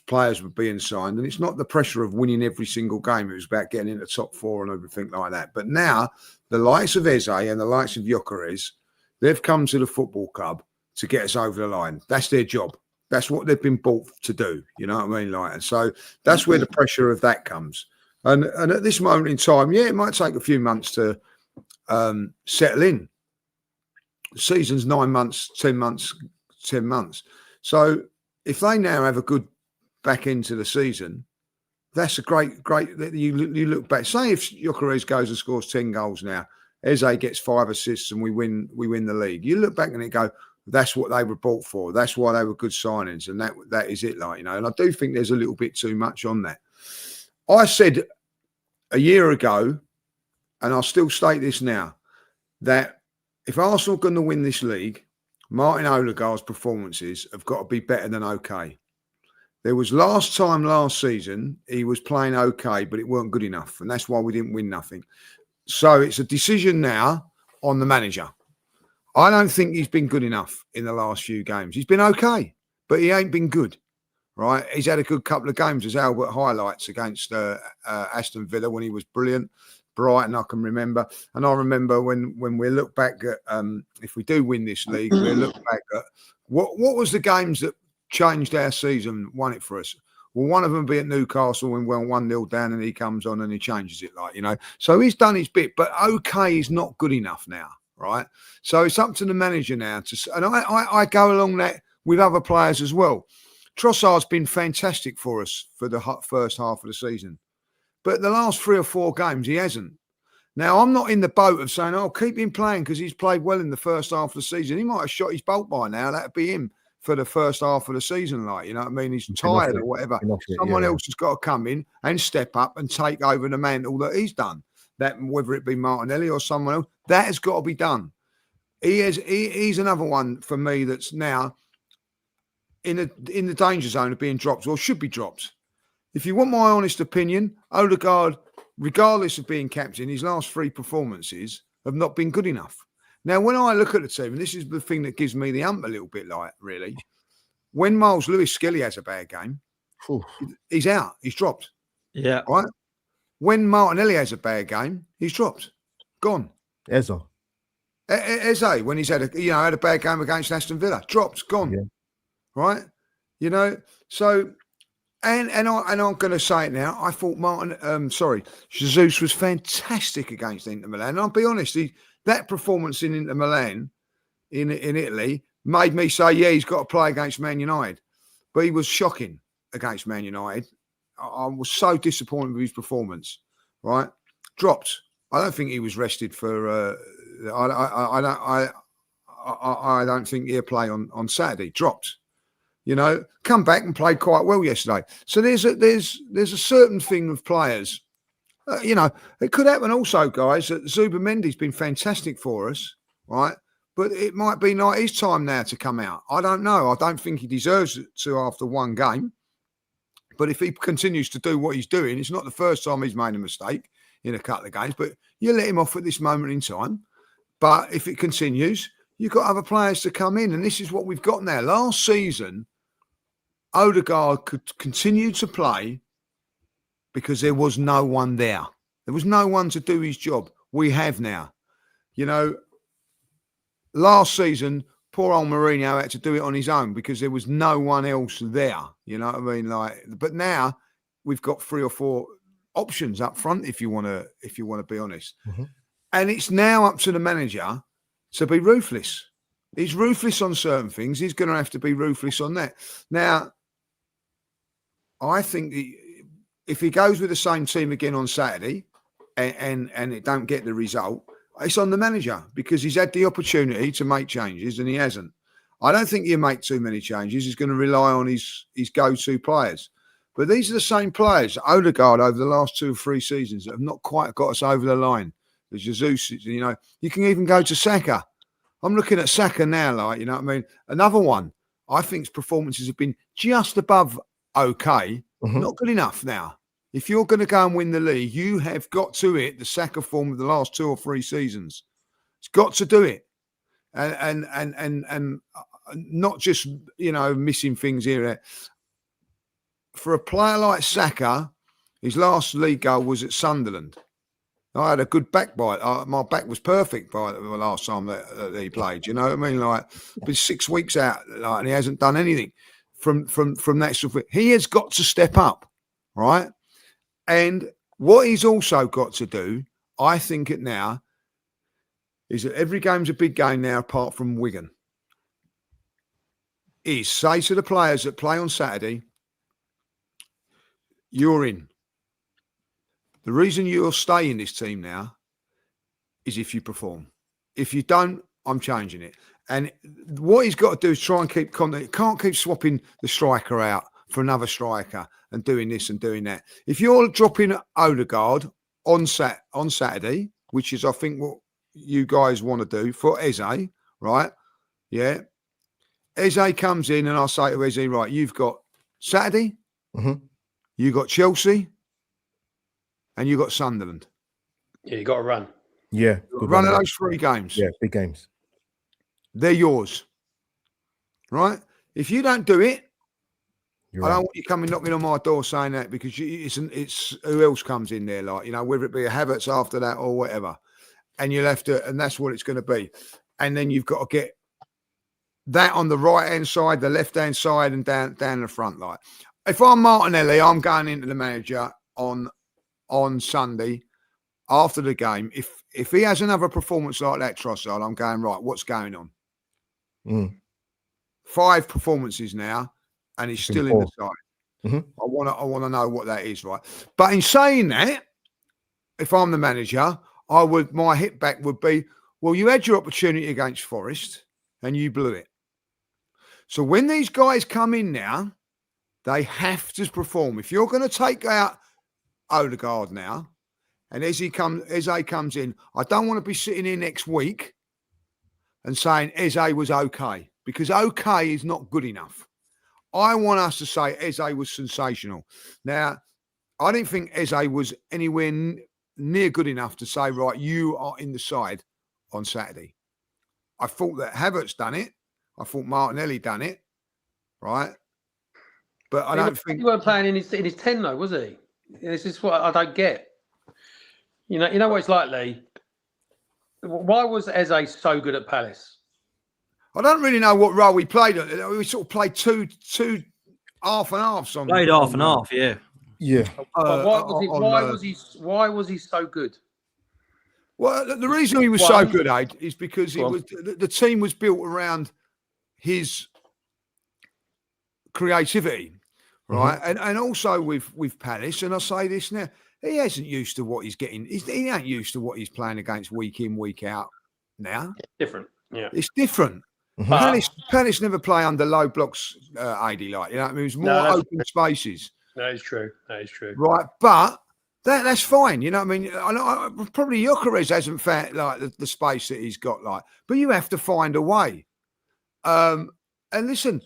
players were being signed, and it's not the pressure of winning every single game. It was about getting into top 4 and everything like that. But now, the likes of Eze and the likes of Gyokeres, they've come to the football club to get us over the line. That's their job. That's what they've been bought to do. You know what I mean? And so that's where the pressure of that comes. And at this moment in time, yeah, it might take a few months to settle in. The season's 9 months, 10 months, 10 months. So if they now have a good back into the season, that's a great. You look back. Say if Gyokeres goes and scores 10 goals now, Eze gets 5 assists and we win the league. You look back and go, that's what they were bought for. That's why they were good signings, and that is it. And I do think there's a little bit too much on that. I said a year ago, and I'll still state this now, that if Arsenal are going to win this league, Martin Odegaard's performances have got to be better than okay. There was last season, he was playing okay, but it weren't good enough, and that's why we didn't win nothing. So it's a decision now on the manager. I don't think he's been good enough in the last few games. He's been okay, but he ain't been good, right? He's had a good couple of games, as Albert highlights, against Aston Villa when he was brilliant. Brighton, I can remember. And I remember when we look back at, if we do win this league, we'll look back at what was the games that changed our season, won it for us. Well, one of them be at Newcastle when we're 1-0 down and he comes on and he changes it, So he's done his bit, but okay is not good enough now. Right, so it's up to the manager now and I go along that with other players as well. Trossard's been fantastic for us for the first half of the season, but the last 3 or 4 games he hasn't. Now I'm not in the boat of saying, "Oh, keep him playing" because he's played well in the first half of the season. He might have shot his bolt by now. That'd be him for the first half of the season, you know what I mean? He's tired or whatever. Someone else has got to come in and step up and take over the mantle that he's done. That whether it be Martinelli or someone else, that has got to be done. He's another one for me that's now in the danger zone of being dropped or should be dropped. If you want my honest opinion, Odegaard, regardless of being captain, his last 3 performances have not been good enough. Now, when I look at the team, and this is the thing that gives me the hump a little bit, really, when Lewis-Skelly has a bad game, he's out, he's dropped. Yeah. Right? When Martinelli has a bad game, he's dropped, gone. Eze, when he's had a bad game against Aston Villa, dropped, gone, right? So, and I'm going to say it now. I thought Jesus was fantastic against Inter Milan. And I'll be honest, that performance in Inter Milan in Italy made me say, yeah, he's got to play against Man United, but he was shocking against Man United. I was so disappointed with his performance. Right, dropped. I don't think he was rested for. I don't think he'll play on Saturday. Dropped. Come back and played quite well yesterday. So there's a certain thing of players. It could happen also, guys. That Zubimendi's been fantastic for us, right? But it might be not his time now to come out. I don't know. I don't think he deserves it to after 1 game. But if he continues to do what he's doing, it's not the first time he's made a mistake in a couple of games. But you let him off at this moment in time. But if it continues, you've got other players to come in. And this is what we've got now. Last season, Odegaard could continue to play because there was no one there. There was no one to do his job. We have now. Last season, poor old Mourinho had to do it on his own because there was no one else there. You know what I mean? But now we've got 3 or 4 options up front, if you want to be honest. Mm-hmm. And it's now up to the manager to be ruthless. He's ruthless on certain things. He's going to have to be ruthless on that. Now, I think if he goes with the same team again on Saturday and it don't get the result, it's on the manager because he's had the opportunity to make changes and he hasn't. I don't think he'll make too many changes. He's going to rely on his go-to players. But these are the same players, Odegaard, over the last 2 or 3 seasons that have not quite got us over the line. The Jesus, you know, you can even go to Saka. I'm looking at Saka now, like, you know what I mean? Another one, I think his performances have been just above okay, not good enough now. If you're going to go and win the league, you have got to hit the Saka form of the last 2 or 3 seasons. It's got to do it. And not just, you know, missing things here. For a player like Saka, his last league goal was at Sunderland. I had a good back bite. My back was perfect by the last time that he played. You know what I mean? Like, been 6 weeks out, like, and he hasn't done anything from that sort of. He has got to step up, right? And what he's also got to do, I think, it now is that every game's a big game now, apart from Wigan. Is say to the players that play on Saturday, you're in. The reason you'll stay in this team now is if you perform. If you don't, I'm changing it. And what he's got to do is try and keep contact. He can't keep swapping the striker out for another striker and doing this and doing that. If you're dropping Odegaard on Saturday, which is, I think, what you guys want to do for Eze, right? Yeah. Eze comes in and I say to Eze, right, you've got Saturday, you got Chelsea, and you got Sunderland. Yeah, you got to run. Yeah. Run of those 3 games. Yeah, big games. They're yours. Right? If you don't do it, I don't want you coming knocking on my door saying that because it's who else comes in there, like, you know, whether it be a Havertz after that or whatever. And you'll have to, and that's what it's going to be. And then you've got to get that on the right-hand side, the left-hand side, and down the front line. If I'm Martinelli, I'm going into the manager on Sunday after the game. If he has another performance like that, Trossard, I'm going, right, what's going on? 5 performances now, and he's still in the side. I want to know what that is, right? But in saying that, if I'm the manager, my hit back would be, well, you had your opportunity against Forest and you blew it. So when these guys come in now, they have to perform. If you're going to take out Odegaard now, and Eze comes in, I don't want to be sitting here next week and saying Eze was okay, because okay is not good enough. I want us to say Eze was sensational. Now, I didn't think Eze was anywhere near good enough to say, right, you are in the side on Saturday. I thought that Havertz done it. I thought Martinelli done it, right? But I don't think he weren't playing in his 10 though, was he? This is what I don't get. You know what it's like, Lee. Why was Eze so good at Palace? I don't really know what role we played. We sort of played two half and halves on. Played half and half, yeah. Yeah. Why was he so good? Well, the reason he was so good, Aid, is because the team was built around his creativity, right? And also with Palace, and I say this now, he isn't used to what he's getting. He ain't used to what he's playing against week in, week out now. Different, yeah. It's different. Palace never play under low blocks, AD, like, you know what I mean? It was more open spaces. That is true. Right, but that's fine, you know what I mean? Probably Gyokeres hasn't found like the space that he's got, like, but you have to find a way. And listen,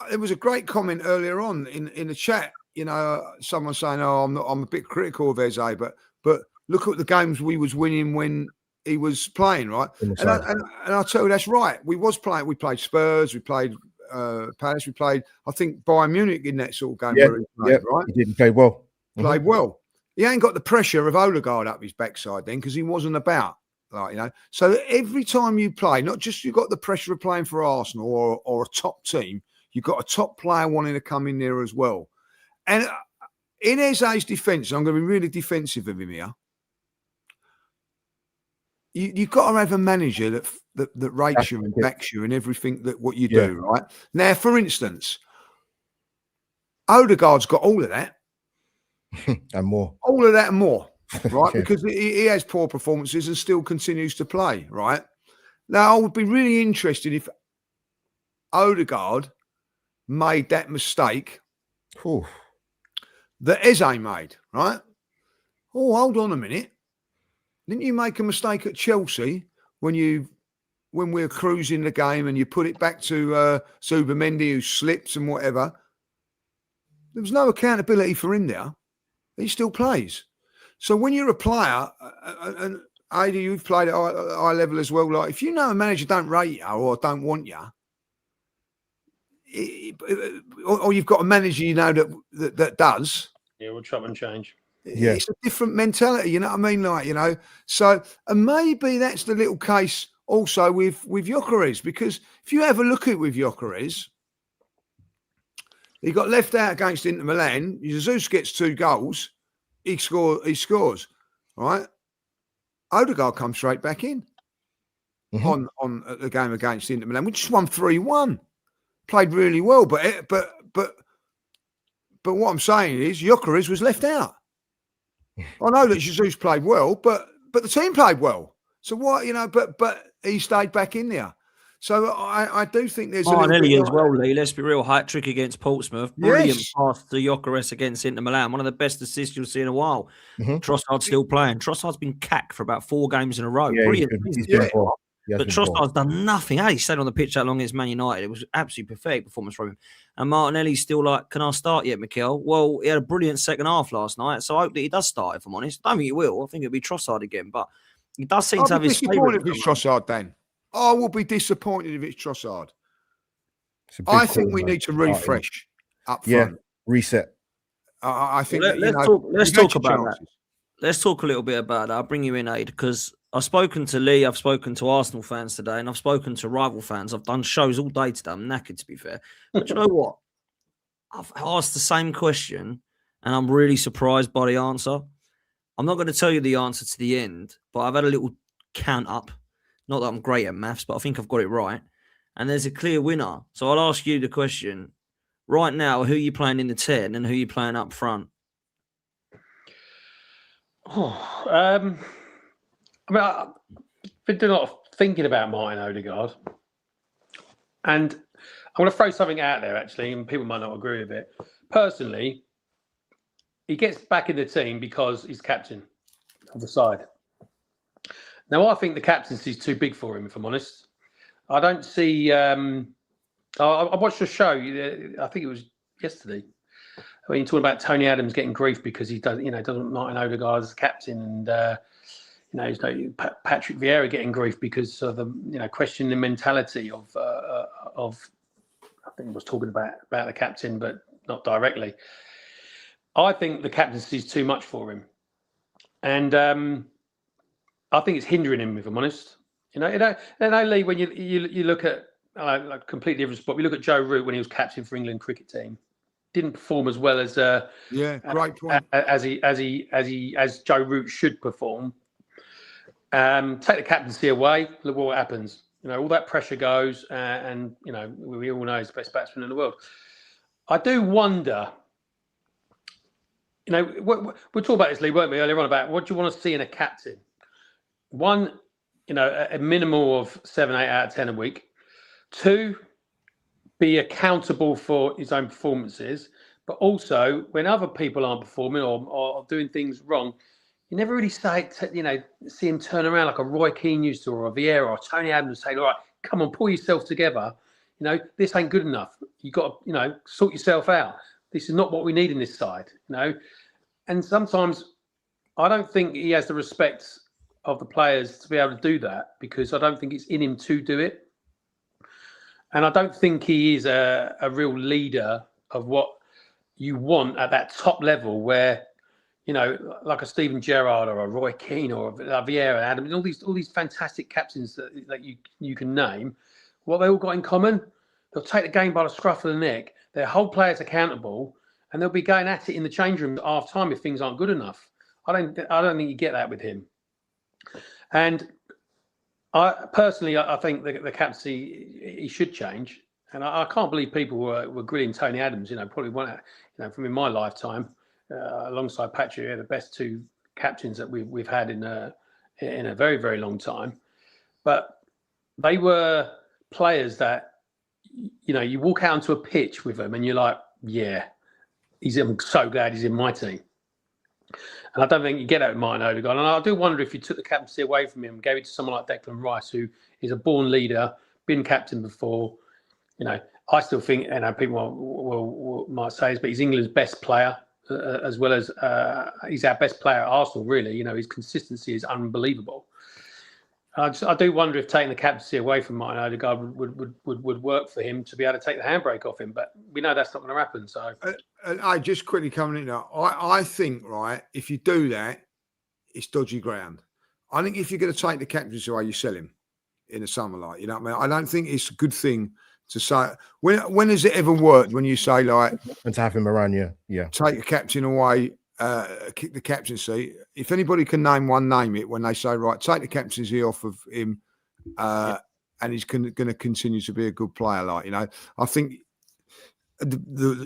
there was a great comment earlier on in the chat. You know, someone saying, "Oh, I'm a bit critical of Eze, but look at the games we was winning when he was playing, right?" And I tell you, that's right. We was playing. We played Spurs. We played Palace. We played, I think, Bayern Munich in that sort of game. Where he played, right? He didn't play well. Played well. He ain't got the pressure of Odegaard up his backside then because he wasn't about. Like, you know, so every time you play, not just you've got the pressure of playing for Arsenal or a top team, you've got a top player wanting to come in there as well. And in Eze's defence, I'm going to be really defensive of him here. you've got to have a manager that rates you and backs you in everything that what you do, right? Now, for instance, Odegaard's got all of that. And more. All of that and more, right? Because he has poor performances and still continues to play, right? Now, I would be really interested if Odegaard made that mistake that Eze made, right? Oh, hold on a minute. Didn't you make a mistake at Chelsea when we're cruising the game and you put it back to Zubimendi who slips and whatever? There was no accountability for him there. He still plays. So when you're a player, and Ada, you've played at high level as well. Like if you know a manager don't rate you or don't want you, or you've got a manager you know that does. Yeah, we'll chop and change. Yeah, it's a different mentality. You know what I mean? Like So and maybe that's the little case also with Gyokeres, because if you have a look at it with Gyokeres. He got left out against Inter Milan. Jesus gets 2 goals. He scores. Right? Odegaard comes straight back in on the game against Inter Milan. We just won 3-1. Played really well, but what I'm saying is Gyokeres was left out. I know that Jesus played well, but the team played well. So why, but he stayed back in there. So I do think there's Martinelli as well, Lee. Let's be real. Hat trick against Portsmouth. Brilliant pass to Gyokeres against Inter Milan. One of the best assists you'll see in a while. Trossard's still playing. Trossard's been cacked for about 4 games in a row. Brilliant. But Trossard's done nothing. He stayed on the pitch that long against Man United. It was absolutely perfect performance from him. And Martinelli's still like, can I start yet, Mikel? Well, he had a brilliant second half last night, so I hope that he does start, if I'm honest. I don't think he will. I think it'll be Trossard again. But he does seem to have his favourite. If it's Trossard, then. I will be disappointed if it's Trossard. I think we need to refresh up front. Yeah, reset. I think let's talk about that. Let's talk a little bit about that. I'll bring you in, Aid, because I've spoken to Lee, I've spoken to Arsenal fans today, and I've spoken to rival fans. I've done shows all day today. I'm knackered, to be fair. But you know what? I've asked the same question, and I'm really surprised by the answer. I'm not going to tell you the answer to the end, but I've had a little count up. Not that I'm great at maths, but I think I've got it right. And there's a clear winner. So I'll ask you the question. Right now, who are you playing in the 10 and who are you playing up front? I've been doing a lot of thinking about Martin Odegaard. And I'm going to throw something out there, actually, and people might not agree with it. Personally, he gets back in the team because he's captain of the side. Now, I think the captaincy is too big for him, if I'm honest. I don't see... I watched a show, I think it was yesterday, when you're talking about Tony Adams getting grief because he doesn't Martin Odegaard as captain, and Patrick Vieira getting grief because of the questioning the mentality of I think he was talking about the captain, but not directly. I think the captaincy is too much for him, and I think it's hindering him, if I'm honest. Lee, when you look at like completely different spot, we look at Joe Root when he was captain for England cricket team. Didn't perform as well as great point. as Joe Root should perform. Take the captaincy away, look what happens. All that pressure goes, and we all know he's the best batsman in the world. I do wonder. We'll talk about this, Lee, weren't we, earlier on, about what do you want to see in a captain? One, a minimal of 7, 8 out of 10 a week. 2, be accountable for his own performances, but also when other people aren't performing or doing things wrong, you never really see him turn around like a Roy Keane used to, or a Vieira or Tony Adams, say, all right, come on, pull yourself together. This ain't good enough. You got to, sort yourself out. This is not what we need in this side, And sometimes I don't think he has the respect of the players to be able to do that, because I don't think it's in him to do it. And I don't think he is a real leader of what you want at that top level where, like a Steven Gerrard or a Roy Keane or a Vieira, Adam, and all these fantastic captains that you can name. What they all got in common, they'll take the game by the scruff of the neck. They'll hold players accountable, and they'll be going at it in the change room at half time if things aren't good enough. I don't think you get that with him. And I personally, I think the captaincy he should change, and I can't believe people were grilling Tony Adams. Probably one, from in my lifetime, alongside Patrick, the best two captains that we've had in a very, very long time. But they were players that you walk out onto a pitch with them, and you're like, yeah, I'm so glad he's in my team. And I don't think you get that with Martin Odegaard. And I do wonder if you took the captaincy away from him, gave it to someone like Declan Rice, who is a born leader, been captain before. I still think, people might say, but he's England's best player, as well as he's our best player at Arsenal. Really, his consistency is unbelievable. I do wonder if taking the captaincy away from Martin Odegaard would work for him to be able to take the handbrake off him. But we know that's not going to happen. So, I just quickly coming in now. I think, right, if you do that, it's dodgy ground. I think if you're going to take the captaincy away, you sell him in the summer, like, you know what I mean? I don't think it's a good thing to say. When has it ever worked? When you say, like, and to have him around, yeah, take the captain away. Kick the captaincy. If anybody can name one, name it. When they say, right, take the captaincy off of him, and he's going to continue to be a good player. I think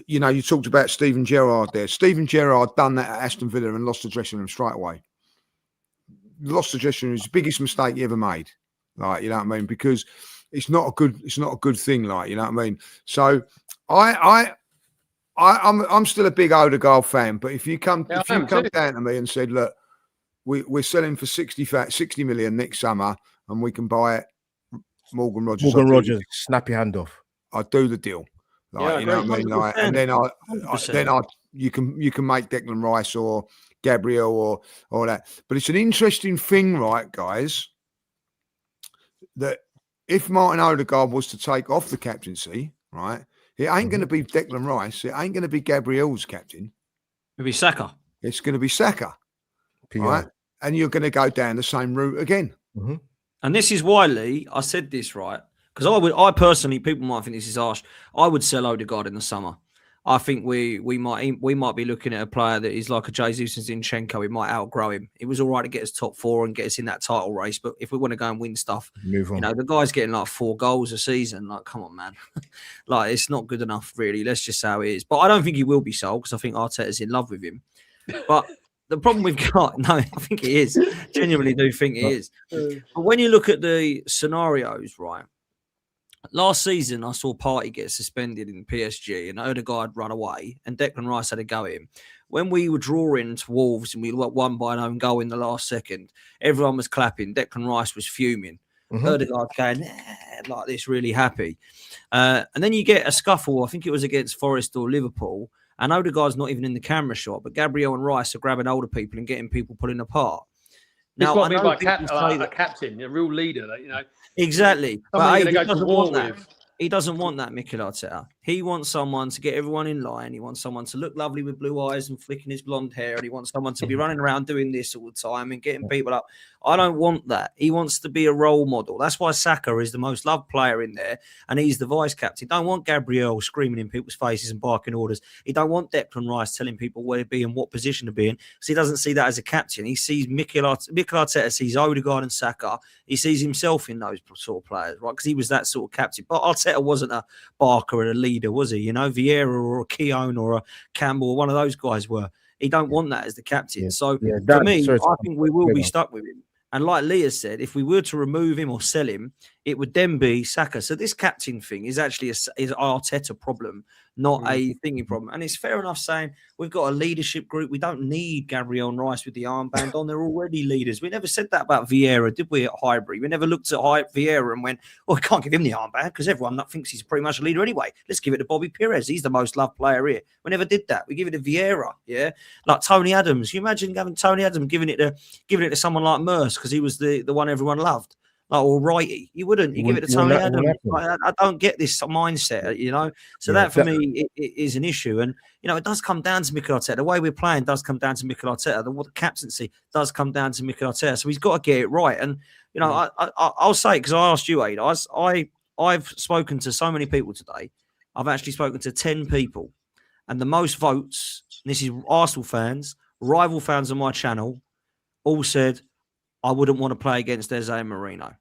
you talked about Steven Gerrard there. Steven Gerrard done that at Aston Villa and lost the dressing room straight away. Lost the dressing room. It's the biggest mistake he ever made. You know what I mean? Because it's not a good thing. You know what I mean? So I'm still a big Odegaard fan, but if you come down to me and said, look, we're selling for 60 million next summer, and we can buy it, Morgan Rogers, snap your hand off. I'd do the deal. You know what I mean? And then you can make Declan Rice or Gabriel or that. But it's an interesting thing, right, guys, that if Martin Odegaard was to take off the captaincy, right, it ain't going to be Declan Rice. It ain't going to be Gabriel's captain. It'll be Saka. It's going to be Saka, right? And you're going to go down the same route again. Mm-hmm. And this is why, Lee, I said this, right? Because I personally, people might think this is harsh. I would sell Odegaard in the summer. I think we might be looking at a player that is like a Jesus and Zinchenko. We might outgrow him. It was all right to get us top four and get us in that title race, but if we want to go and win stuff, move on. The guy's getting like 4 goals a season. Like, come on, man. Like, it's not good enough, really. Let's just say how it is. But I don't think he will be sold because I think Arteta's in love with him. But the problem we've got, no, I think it is. Genuinely do think it is. But when you look at the scenarios, right? Last season, I saw Partey get suspended in PSG and Odegaard run away and Declan Rice had a go at him. When we were drawing to Wolves and we won by an own goal in the last second, everyone was clapping. Declan Rice was fuming. Mm-hmm. Odegaard going, like this, really happy. And then you get a scuffle, I think it was against Forest or Liverpool, and Odegaard's not even in the camera shot, but Gabriel and Rice are grabbing older people and getting people pulling apart. Now, what I mean by a captain, a real leader, Exactly. But he doesn't want that. He doesn't want that, Mikel Arteta. He wants someone to get everyone in line. He wants someone to look lovely with blue eyes and flicking his blonde hair. And he wants someone to be running around doing this all the time and getting people up. I don't want that. He wants to be a role model. That's why Saka is the most loved player in there. And he's the vice captain. He don't want Gabriel screaming in people's faces and barking orders. He don't want Declan Rice telling people where to be and what position to be in. Because he doesn't see that as a captain. He sees Mikel Arteta sees Odegaard and Saka. He sees himself in those sort of players, right? Because he was that sort of captain. But Arteta wasn't a Barker and a leader, was he? Vieira or a Keown or a Campbell, one of those guys were. He don't want that as the captain. Yeah. So yeah, for me, I think we will be stuck with him. And like Leah said, if we were to remove him or sell him, it would then be Saka. So this captain thing is actually is Arteta problem, not a thinking problem. And it's fair enough saying we've got a leadership group. We don't need Gabriel and Rice with the armband on. They're already leaders. We never said that about Vieira, did we, at Highbury? We never looked at Vieira and went, well, we can't give him the armband because everyone thinks he's pretty much a leader anyway. Let's give it to Bobby Pires. He's the most loved player here. We never did that. We give it to Vieira, yeah? Like Tony Adams. You imagine having Tony Adams giving it to someone like Merce because he was the one everyone loved. Like, or righty, you wouldn't. You give it to Tony Adams. I don't get this mindset, So that for me it is an issue, and it does come down to Mikel Arteta. The way we're playing does come down to Mikel Arteta. The captaincy does come down to Mikel Arteta. So he's got to get it right. And I'll say, because I asked you, Aid, I've spoken to so many people today. I've actually spoken to 10 people, and the most votes. And this is Arsenal fans, rival fans on my channel, all said, I wouldn't want to play against Eze and Marino.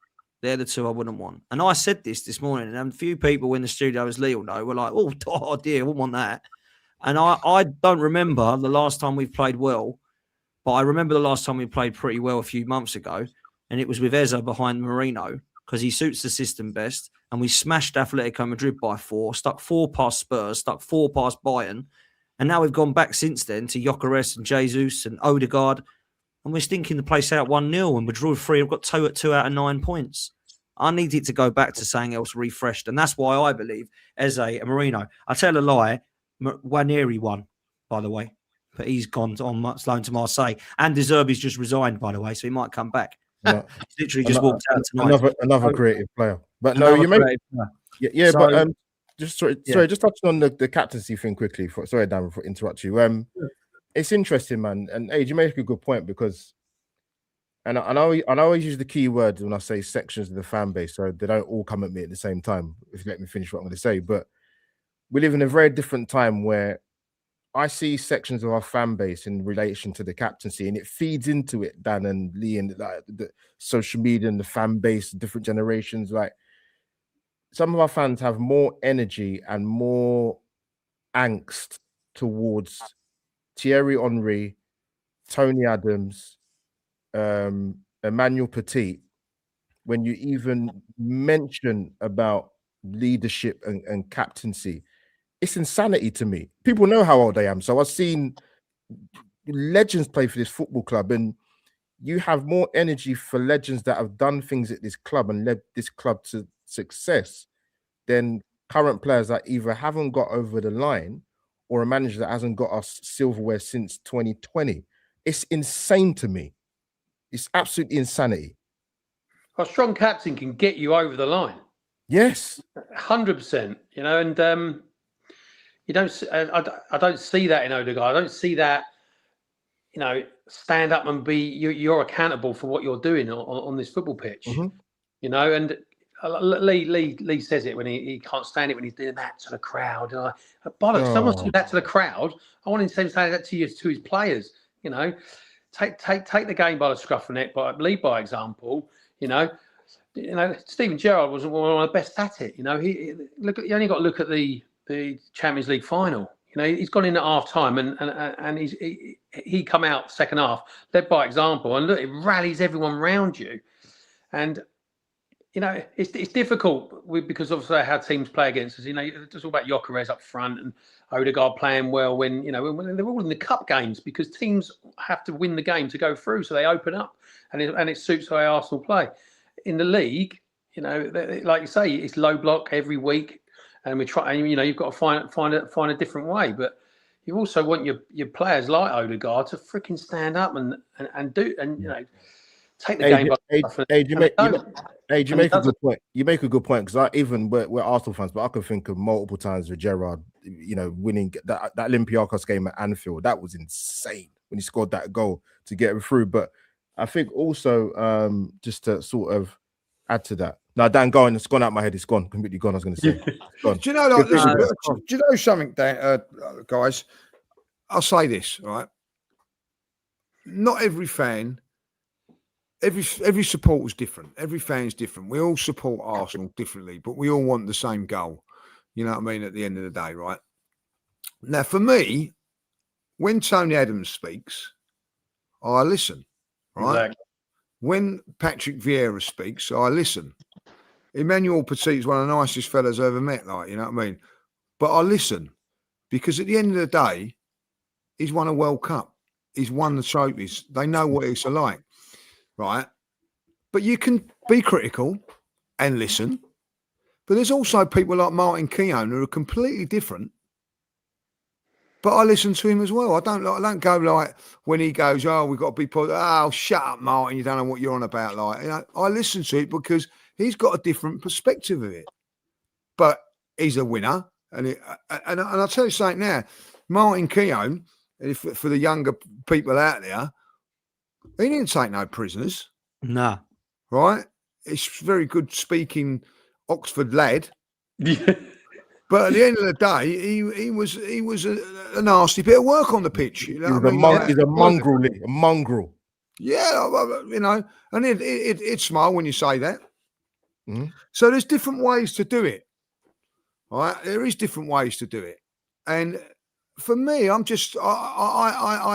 They're the two I wouldn't want. And I said this morning, and a few people in the studio, as Lee will know, were like, oh dear, I wouldn't want that. And I don't remember the last time we've played well, but I remember the last time we played pretty well a few months ago, and it was with Eza behind Marino, because he suits the system best, and we smashed Atletico Madrid by 4, stuck 4 past Spurs, stuck 4 past Bayern, and now we've gone back since then to Gyokeres and Jesus and Odegaard, and we're stinking the place out 1-0, and we drew 3. We've got 2 out of 9 points. I need it to go back to something else refreshed, and that's why I believe Eze and Marino. I tell a lie, Waneri won, by the way, but he's gone on loan to Marseille, and De Zerbi's just resigned, by the way, so he might come back. No, He's literally just walked out tonight. Another creative player, but no, you make yeah. So, but just sorry, just touching on the captaincy thing quickly. Sorry, Dan, for interrupt you. It's interesting, man, and Age, you make a good point because, and I always use the key words when I say sections of the fan base, so they don't all come at me at the same time. If you let me finish what I'm going to say, but we live in a very different time where I see sections of our fan base in relation to the captaincy, and it feeds into it, Dan and Lee, and like the social media and the fan base, different generations. Like some of our fans have more energy and more angst towards Thierry Henry, Tony Adams, Emmanuel Petit, when you even mention about leadership and captaincy. It's insanity to me. People know how old I am, so I've seen legends play for this football club, and you have more energy for legends that have done things at this club and led this club to success than current players that either haven't got over the line or a manager that hasn't got us silverware since 2020. It's insane to me. It's absolutely insanity. A strong captain can get you over the line. Yes, 100%. You know, and you don't. I don't see that in Odegaard. I don't see that. You know, stand up and be. You're accountable for what you're doing on this football pitch. Mm-hmm. You know, and Lee says it when he can't stand it when he's doing that to the crowd. And bollocks! Someone's doing that to the crowd. I want him to say that to his players. You know, take the game by the scruff of the neck. Lead by example. You know, Steven Gerrard was one of the best at it. You know, you only got to look at the Champions League final. You know, he's gone in at half time and he come out second half, led by example, and look, it rallies everyone around you. And you know, it's difficult because obviously how teams play against us. You know, it's all about Gyokeres up front and Odegaard playing well when they're all in the cup games, because teams have to win the game to go through, so they open up and it suits how Arsenal play. In the league, you know, like you say, it's low block every week. And we try, and you know, you've got to find a different way. But you also want your players like Odegaard to freaking stand up and you know, take the game. You make a good point. You make a good point, because we're Arsenal fans, but I can think of multiple times with Gerrard, you know, winning that Olympiacos game at Anfield. That was insane when he scored that goal to get through. But I think also just to sort of add to that. No, Dan, go on. It's gone out my head. It's gone. Completely gone, I was going to say. Do you know, like, listen, do you know something, Dan, guys? I'll say this, right? Not every fan, every support is different. Every fan is different. We all support Arsenal differently, but we all want the same goal. You know what I mean? At the end of the day, right? Now, for me, when Tony Adams speaks, I listen, right? Exactly. When Patrick Vieira speaks, I listen. Emmanuel Petit is one of the nicest fellas I've ever met, like, you know what I mean? But I listen, because at the end of the day, he's won a World Cup. He's won the trophies. They know what it's like, right? But you can be critical and listen. But there's also people like Martin Keown who are completely different. But I listen to him as well. I don't go like when he goes, oh, we've got to be positive. Oh, shut up, Martin. You don't know what you're on about. Like, you know, I listen to it because he's got a different perspective of it. But he's a winner. And I'll tell you something now. Martin Keown, for the younger people out there, he didn't take no prisoners. Nah. Right? He's very good speaking Oxford lad. But at the end of the day, he was a nasty bit of work on the pitch. You know, he's a mongrel. Yeah, you know, and it smile when you say that. Mhm. So there's different ways to do it. All right, there is different ways to do it, and for me, I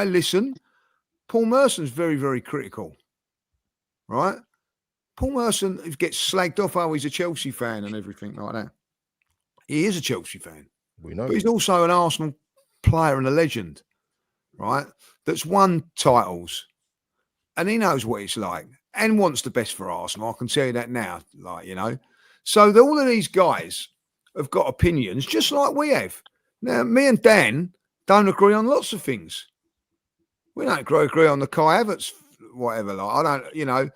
listen. Paul Merson's very, very critical, right? Paul Merson gets slagged off. Oh, he's a Chelsea fan and everything like that. He is a Chelsea fan, We know. but he's also an Arsenal player and a legend, right? That's won titles, and he knows what it's like and wants the best for Arsenal. I can tell you that now, So all of these guys have got opinions just like we have. Now, me and Dan don't agree on lots of things. We don't agree on the Kai Havertz, whatever. I don't,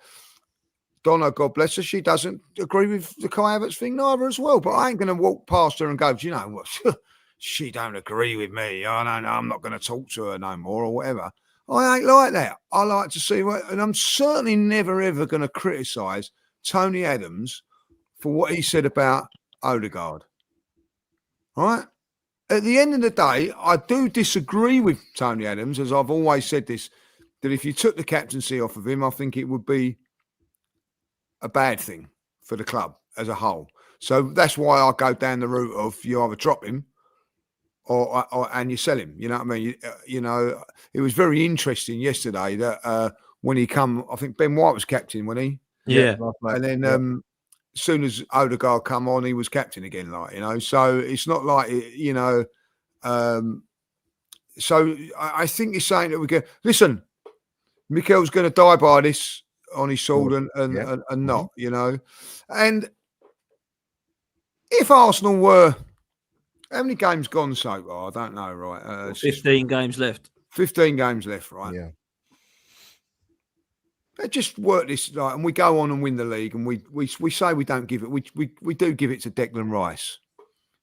Donna, God bless her, she doesn't agree with the Kai Havertz thing neither as well. But I ain't going to walk past her and go, do you know what? She don't agree with me. I'm not going to talk to her no more or whatever. I ain't like that. I like to see and I'm certainly never, ever going to criticise Tony Adams for what he said about Odegaard. All right? At the end of the day, I do disagree with Tony Adams, as I've always said this, that if you took the captaincy off of him, I think it would be a bad thing for the club as a whole. So that's why I go down the route of you either drop him and you sell him. You know what I mean? It was very interesting yesterday that when he come, I think Ben White was captain, wasn't he? Yeah. And then as soon as Odegaard come on, he was captain again, So it's not like, so I think he's saying that we go, listen, Mikel's going to die by this on his sword and not, And if Arsenal were, how many games gone so far? I don't know, right? 15 games left. 15 games left, right? Yeah. They just work this and we go on and win the league, and we say we don't give it. We do give it to Declan Rice,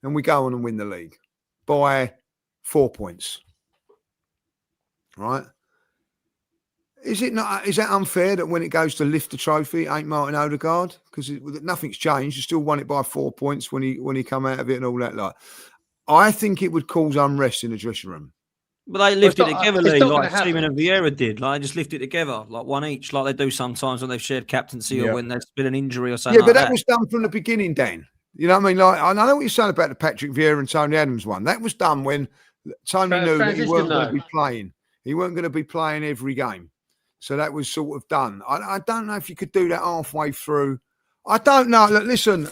and we go on and win the league by 4 points. Right? Is that unfair that when it goes to lift the trophy, it ain't Martin Odegaard? Because nothing's changed. You still won it by 4 points when he come out of it and all that. I think it would cause unrest in the dressing room. But they lifted it together, Lee, like Seaman and Vieira did. Like, just lift it together, like one each, like they do sometimes when they've shared captaincy or when there's been an injury or something. Yeah, but that was done from the beginning, Dan. You know what I mean? Like, I know what you're saying about the Patrick Vieira and Tony Adams one. That was done when Tony knew that he weren't going to be playing. He weren't going to be playing every game. So that was sort of done. I don't know if you could do that halfway through. I don't know. Look, listen.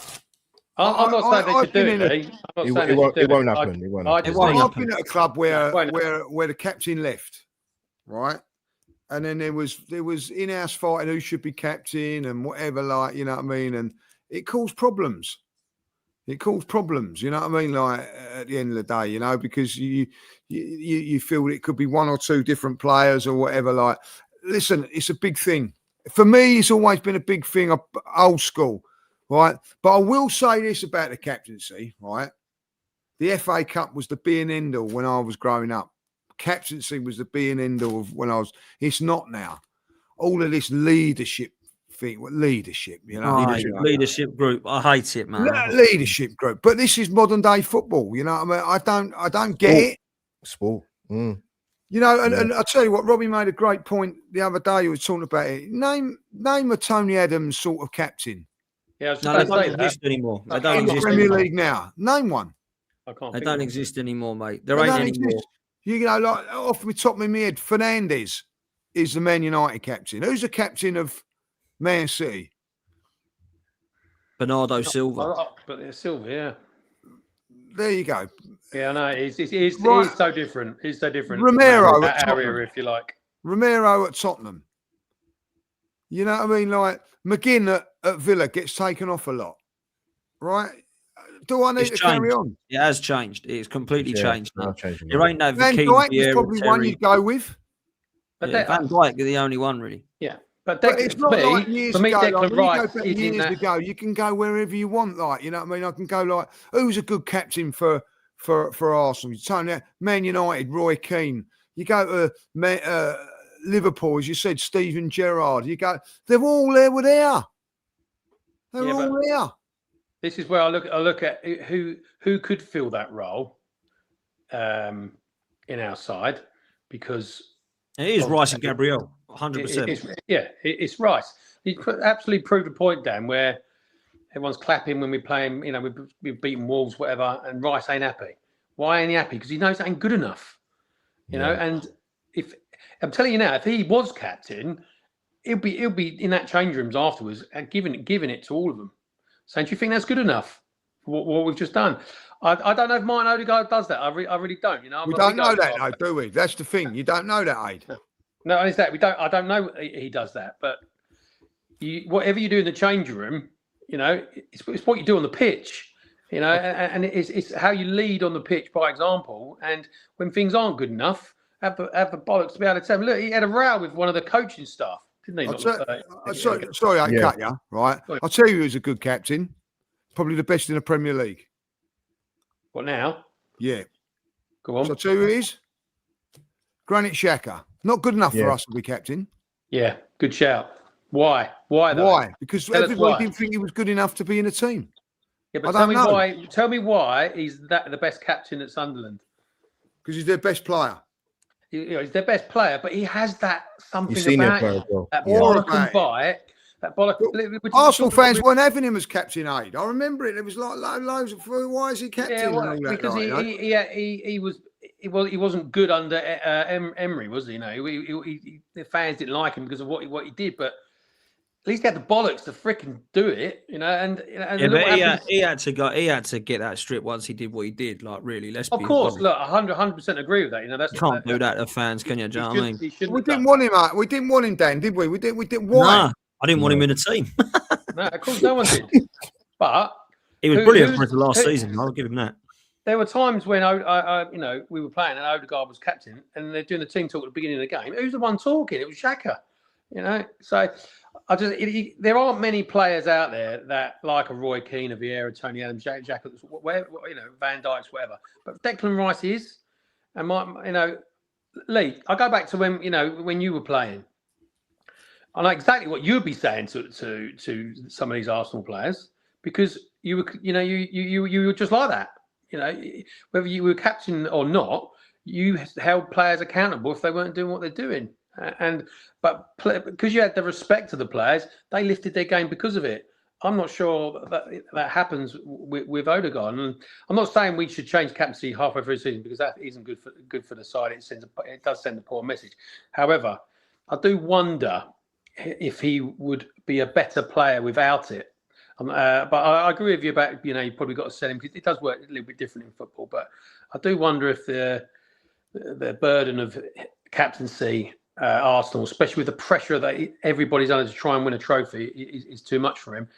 I'm not saying they could do it. It won't happen. It won't happen. I've been at a club where the captain left, right? And then there was in-house fighting who should be captain and whatever, like, you know what I mean? And it caused problems. You know what I mean? Like, at the end of the day, because you feel it could be one or two different players or whatever. Like, listen, it's a big thing. For me, it's always been a big thing, old school, right? But I will say this about the captaincy, right? The FA Cup was the be and end all when I was growing up. Captaincy was the be and end all of when I was. It's not now. All of this leadership thing, leadership, leadership group. I hate it, man. Leadership group. But this is modern day football. You know what I mean? I don't get it. Sport. Mm. And I'll tell you what, Robbie made a great point the other day. He was talking about it. Name a Tony Adams sort of captain. Yeah, they don't exist anymore. They don't exist in the Premier League now. Name one. They don't exist anymore, mate. There ain't any more. Like off the top of my head, Fernandes is the Man United captain. Who's the captain of Man City? Bernardo Silva. But Silva, yeah. There you go. Yeah, no, it's so different. It's so different. Romero that area, if you like. Romero at Tottenham. You know what I mean? Like McGinn at Villa gets taken off a lot, right? Do I need to carry on? It has changed. It's completely changed now. There ain't no Van Dijk is probably one you go with. But Van Dijk is the only one, really. Yeah. But it's not like years ago. Declan Rice years ago, you can go wherever you want. Like, you know what I mean? I can go like, who's a good captain for Arsenal? Tony, Man United, Roy Keane. You go to Liverpool, as you said, Steven Gerrard. You go, they're all there. They're all there. This is where I look at who could fill that role in our side, because it is Rice and Gabriel. 100%. It's Rice. He absolutely proved a point, Dan, where Everyone's clapping when we're playing. You know, we've beaten Wolves, whatever, and Rice ain't happy. Why ain't he happy? Because he knows that ain't good enough. You know, and if I'm telling you now, if he was captain, he'll be in that change rooms afterwards and giving it to all of them, saying, "Do you think that's good enough? What we've just done?" I don't know if Martin Odegaard does that. I really don't. You know, we don't know that, though, do we? That's the thing. You don't know that, Aid. No, it's that we don't. I don't know he does that, but whatever you do in the change room, you know, it's what you do on the pitch. You know, and it's how you lead on the pitch by example. And when things aren't good enough, have the bollocks to be able to tell him. Look, he had a row with one of the coaching staff, didn't he? Sorry, I cut you. Right, I'll tell you who's a good captain. Probably the best in the Premier League. What now? Yeah. Go on. So I'll tell you who it is. Granit Xhaka. Not good enough for us to be captain. Yeah, good shout. Why? Why though? Why? Because everybody didn't think he was good enough to be in a team. Yeah, but tell me why. Tell me why he's the best captain at Sunderland. Because he's their best player. He's their best player, but he has that something about him. That bollock bite. That bollock. Arsenal fans weren't having him as captain, Aid. I remember it. It was like loads of. Why is he captain? Yeah, well, because he wasn't good under Emery, was he? No, the fans didn't like him because of what he did, but at least he had the bollocks to fricking do it, you know. And he had to get that strip once he did what he did. Like, really, let's be. Of course, look, 100% agree with that. You know, that's can't do that to fans, can you? Do you know what I mean? We didn't want him, we didn't want him, Dan, did we? We didn't. Why? Nah, I didn't want him in the team. No, of course, no one did. But he was brilliant for the last season. I'll give him that. There were times when we were playing and Odegaard was captain, and they're doing the team talk at the beginning of the game. Who's the one talking? It was Xhaka. You know, so there aren't many players out there that like a Roy Keane, a Vieira, Tony Adams, Xhaka, whatever, you know, Van Dijk's, whatever. But Declan Rice is, and Lee. I go back to when you were playing. I know exactly what you'd be saying to some of these Arsenal players because you were just like that. You know, whether you were captain or not, you held players accountable if they weren't doing what they're doing. But because you had the respect to the players, they lifted their game because of it. I'm not sure that happens with Odegaard. And I'm not saying we should change captaincy halfway through the season because that isn't good for the side. It does send a poor message. However, I do wonder if he would be a better player without it. But I agree with you about, you probably got to sell him because it does work a little bit different in football. But I do wonder if the burden of captaincy, Arsenal, especially with the pressure that everybody's under to try and win a trophy, is too much for him.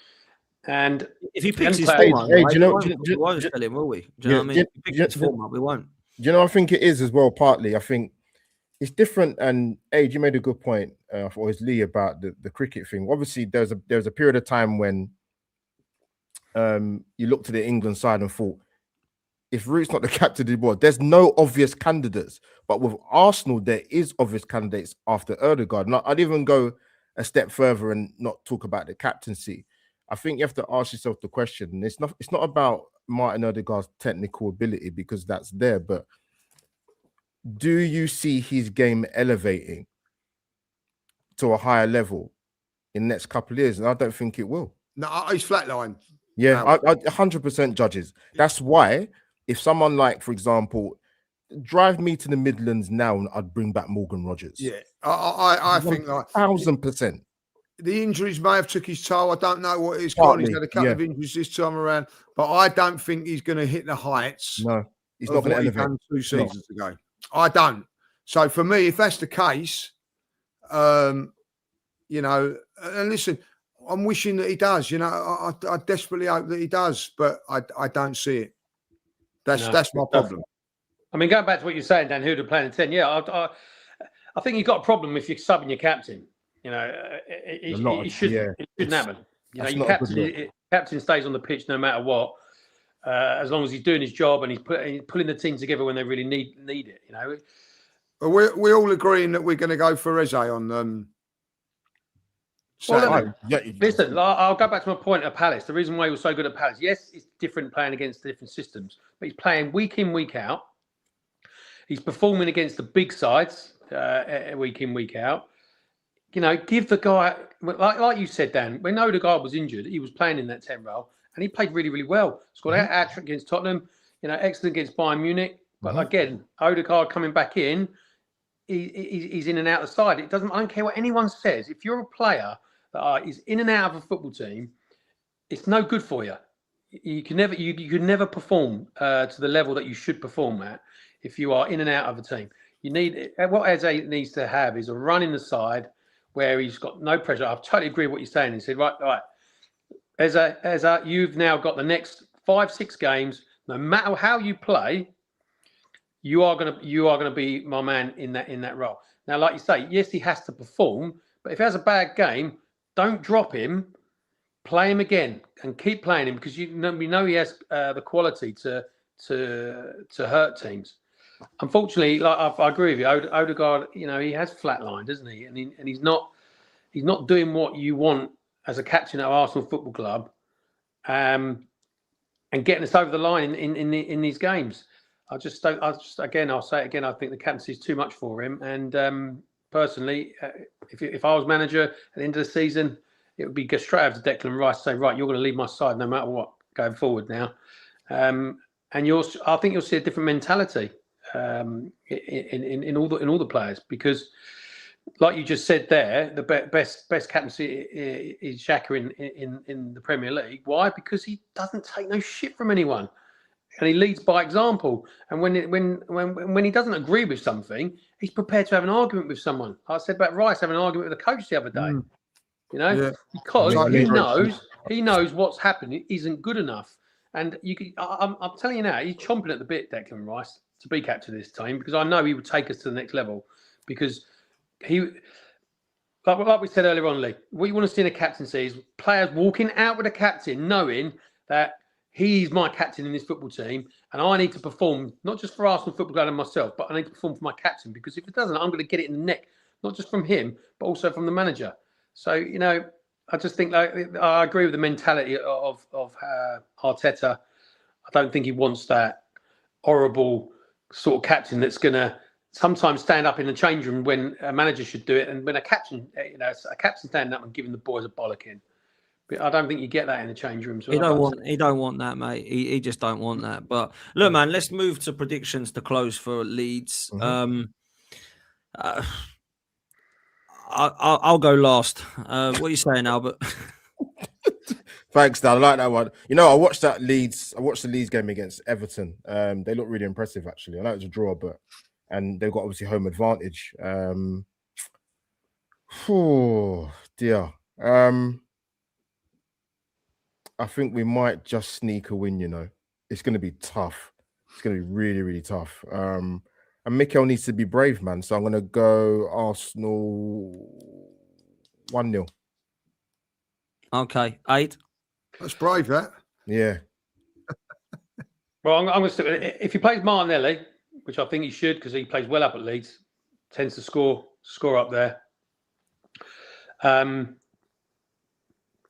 And if he picks his form up, we won't sell him, will we? Do you know what I mean? If he picks his form up, we won't. Do you know? I think it is as well. Partly, I think it's different. And Age, you made a good point. Or it was Lee about the cricket thing. Obviously, there's a period of time when you looked at the England side and thought, if Root's not the captain anymore, there's no obvious candidates. But with Arsenal, there is obvious candidates after Odegaard. And I'd even go a step further and not talk about the captaincy. I think you have to ask yourself the question. And it's not about Martin Odegaard's technical ability because that's there. But do you see his game elevating to a higher level in the next couple of years? And I don't think it will. No, he's flatlined. Yeah, I 100% judges. That's why if someone like, for example, drive me to the Midlands now and I'd bring back Morgan Rogers. Yeah, I think like 1,000%. The injuries may have took his toll. I don't know what he's Partly, He's had a couple of injuries this time around, but I don't think he's going to hit the heights. No, he's not going to elevate. Done 2 seasons ago. I don't. So for me, if that's the case, and listen, I'm wishing that he does. I desperately hope that he does, but I don't see it. That's my problem. I mean, going back to what you're saying, Dan, who'd have played in 10? Yeah, I think you've got a problem if you're subbing your captain. It shouldn't happen. Your captain stays on the pitch no matter what, as long as he's doing his job and he's pulling the team together when they really need it. We're all agreeing that we're going to go for Eze on. Listen, I'll go back to my point at Palace. The reason why he was so good at Palace, yes, it's different playing against different systems, but he's playing week in, week out. He's performing against the big sides week in, week out. give the guy, like you said, Dan, when Odegaard was injured, he was playing in that 10 role and he played really, really well. Scored a hat-trick against Tottenham, excellent against Bayern Munich. But again, Odegaard coming back in, he's in and out of the side. I don't care what anyone says. If you're a player that is in and out of a football team, it's no good for you. You can never perform to the level that you should perform at if you are in and out of a team. What Eze needs to have is a run in the side where he's got no pressure. I totally agree with what you're saying. He said, right, Eze, you've now got the next 5-6 games. No matter how you play, you are gonna be my man in that role. Now, like you say, yes, he has to perform, but if he has a bad game, don't drop him. Play him again and keep playing him because we know he has the quality to hurt teams. Unfortunately, I agree with you. Odegaard, he has flatlined, doesn't he? And he's not doing what you want as a captain at Arsenal Football Club, and getting us over the line in these games. I'll say it again. I think the captaincy is too much for him. And personally, if I was manager at the end of the season, it would be go straight over to Declan Rice, say, right, you're going to leave my side no matter what going forward now. And I think you'll see a different mentality in all the players, because like you just said there, the best captaincy is Xhaka in the Premier League. Why? Because he doesn't take no shit from anyone, and he leads by example. And when he doesn't agree with something, he's prepared to have an argument with someone. I said about Rice having an argument with the coach the other day. Because he knows what's happening isn't good enough. And I'm telling you now, he's chomping at the bit, Declan Rice, to be captain of this team, because I know he would take us to the next level. Because like we said earlier on, Lee, what you want to see in a captaincy is players walking out with a captain, knowing that he's my captain in this football team, and I need to perform not just for Arsenal Football Club and myself, but I need to perform for my captain. Because if it doesn't, I'm going to get it in the neck, not just from him, but also from the manager. So, I just think I agree with the mentality of Arteta. I don't think he wants that horrible sort of captain that's going to sometimes stand up in the change room when a manager should do it, and when a captain standing up and giving the boys a bollocking. But I don't think you get that in the change rooms. He don't want that, mate. He just don't want that. But look, man, let's move to predictions to close for Leeds. I'll go last. What are you saying, Albert? Thanks, Dan. I like that one. I watched the Leeds game against Everton. They look really impressive, actually. I know it's a draw, and they've got obviously home advantage. Oh dear. I think we might just sneak a win. It's going to be tough. It's going to be really, really tough. And Mikel needs to be brave, man. So I'm going to go Arsenal 1-0. Okay, 8. That's brave, that. Yeah. Well, I'm going to stick with it. If he plays Martinelli, which I think he should, because he plays well up at Leeds, tends to score up there.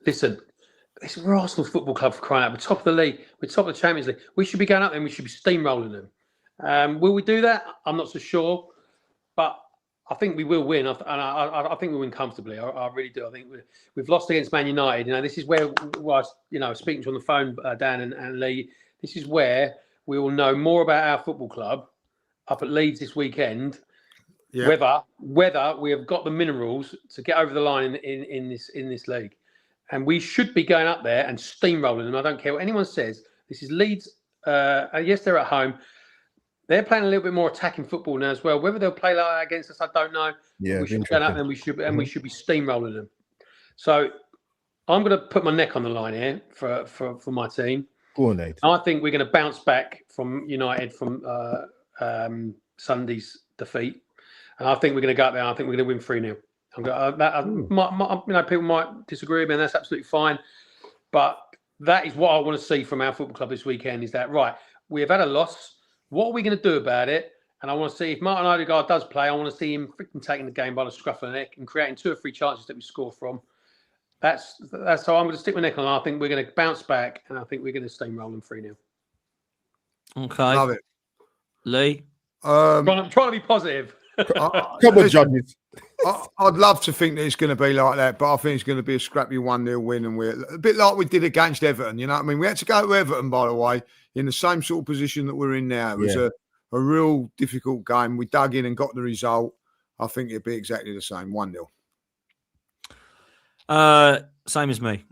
Listen, we're Arsenal Football Club, for crying out. We're top of the league. We're top of the Champions League. We should be going up there and we should be steamrolling them. Will we do that? I'm not so sure, but I think we will win. I think we win comfortably. I really do. I think we've lost against Man United. This is where, speaking to on the phone, Dan and Lee, this is where we will know more about our football club up at Leeds this weekend. Yeah. Whether we have got the minerals to get over the line in this league. And we should be going up there and steamrolling them. I don't care what anyone says. This is Leeds. Yes, they're at home. They're playing a little bit more attacking football now as well. Whether they'll play like that against us, I don't know. Yeah, we should be going up there and we should be steamrolling them. So I'm going to put my neck on the line here for my team. Go on, Nate. I think we're going to bounce back from United from Sunday's defeat, and I think we're going to go up there. I think we're going to win 3-0. People might disagree with me, and that's absolutely fine. But that is what I want to see from our football club this weekend. Is that right? We have had a loss. What are we going to do about it? And I want to see if Martin Odegaard does play. I want to see him freaking taking the game by the scruff of the neck and creating 2 or 3 chances that we score from. That's how I'm going to stick my neck on. I think we're going to bounce back, and I think we're going to steamroll them 3-0. Okay, love it, Lee. I'm trying to be positive. Come on, judges. I'd love to think that it's going to be like that, but I think it's going to be a scrappy 1-0 win, and we're a bit like we did against Everton. You know what I mean? We had to go to Everton, by the way, in the same sort of position that we're in now. It was a real difficult game. We dug in and got the result. I think it'd be exactly the same, 1-0. Same as me.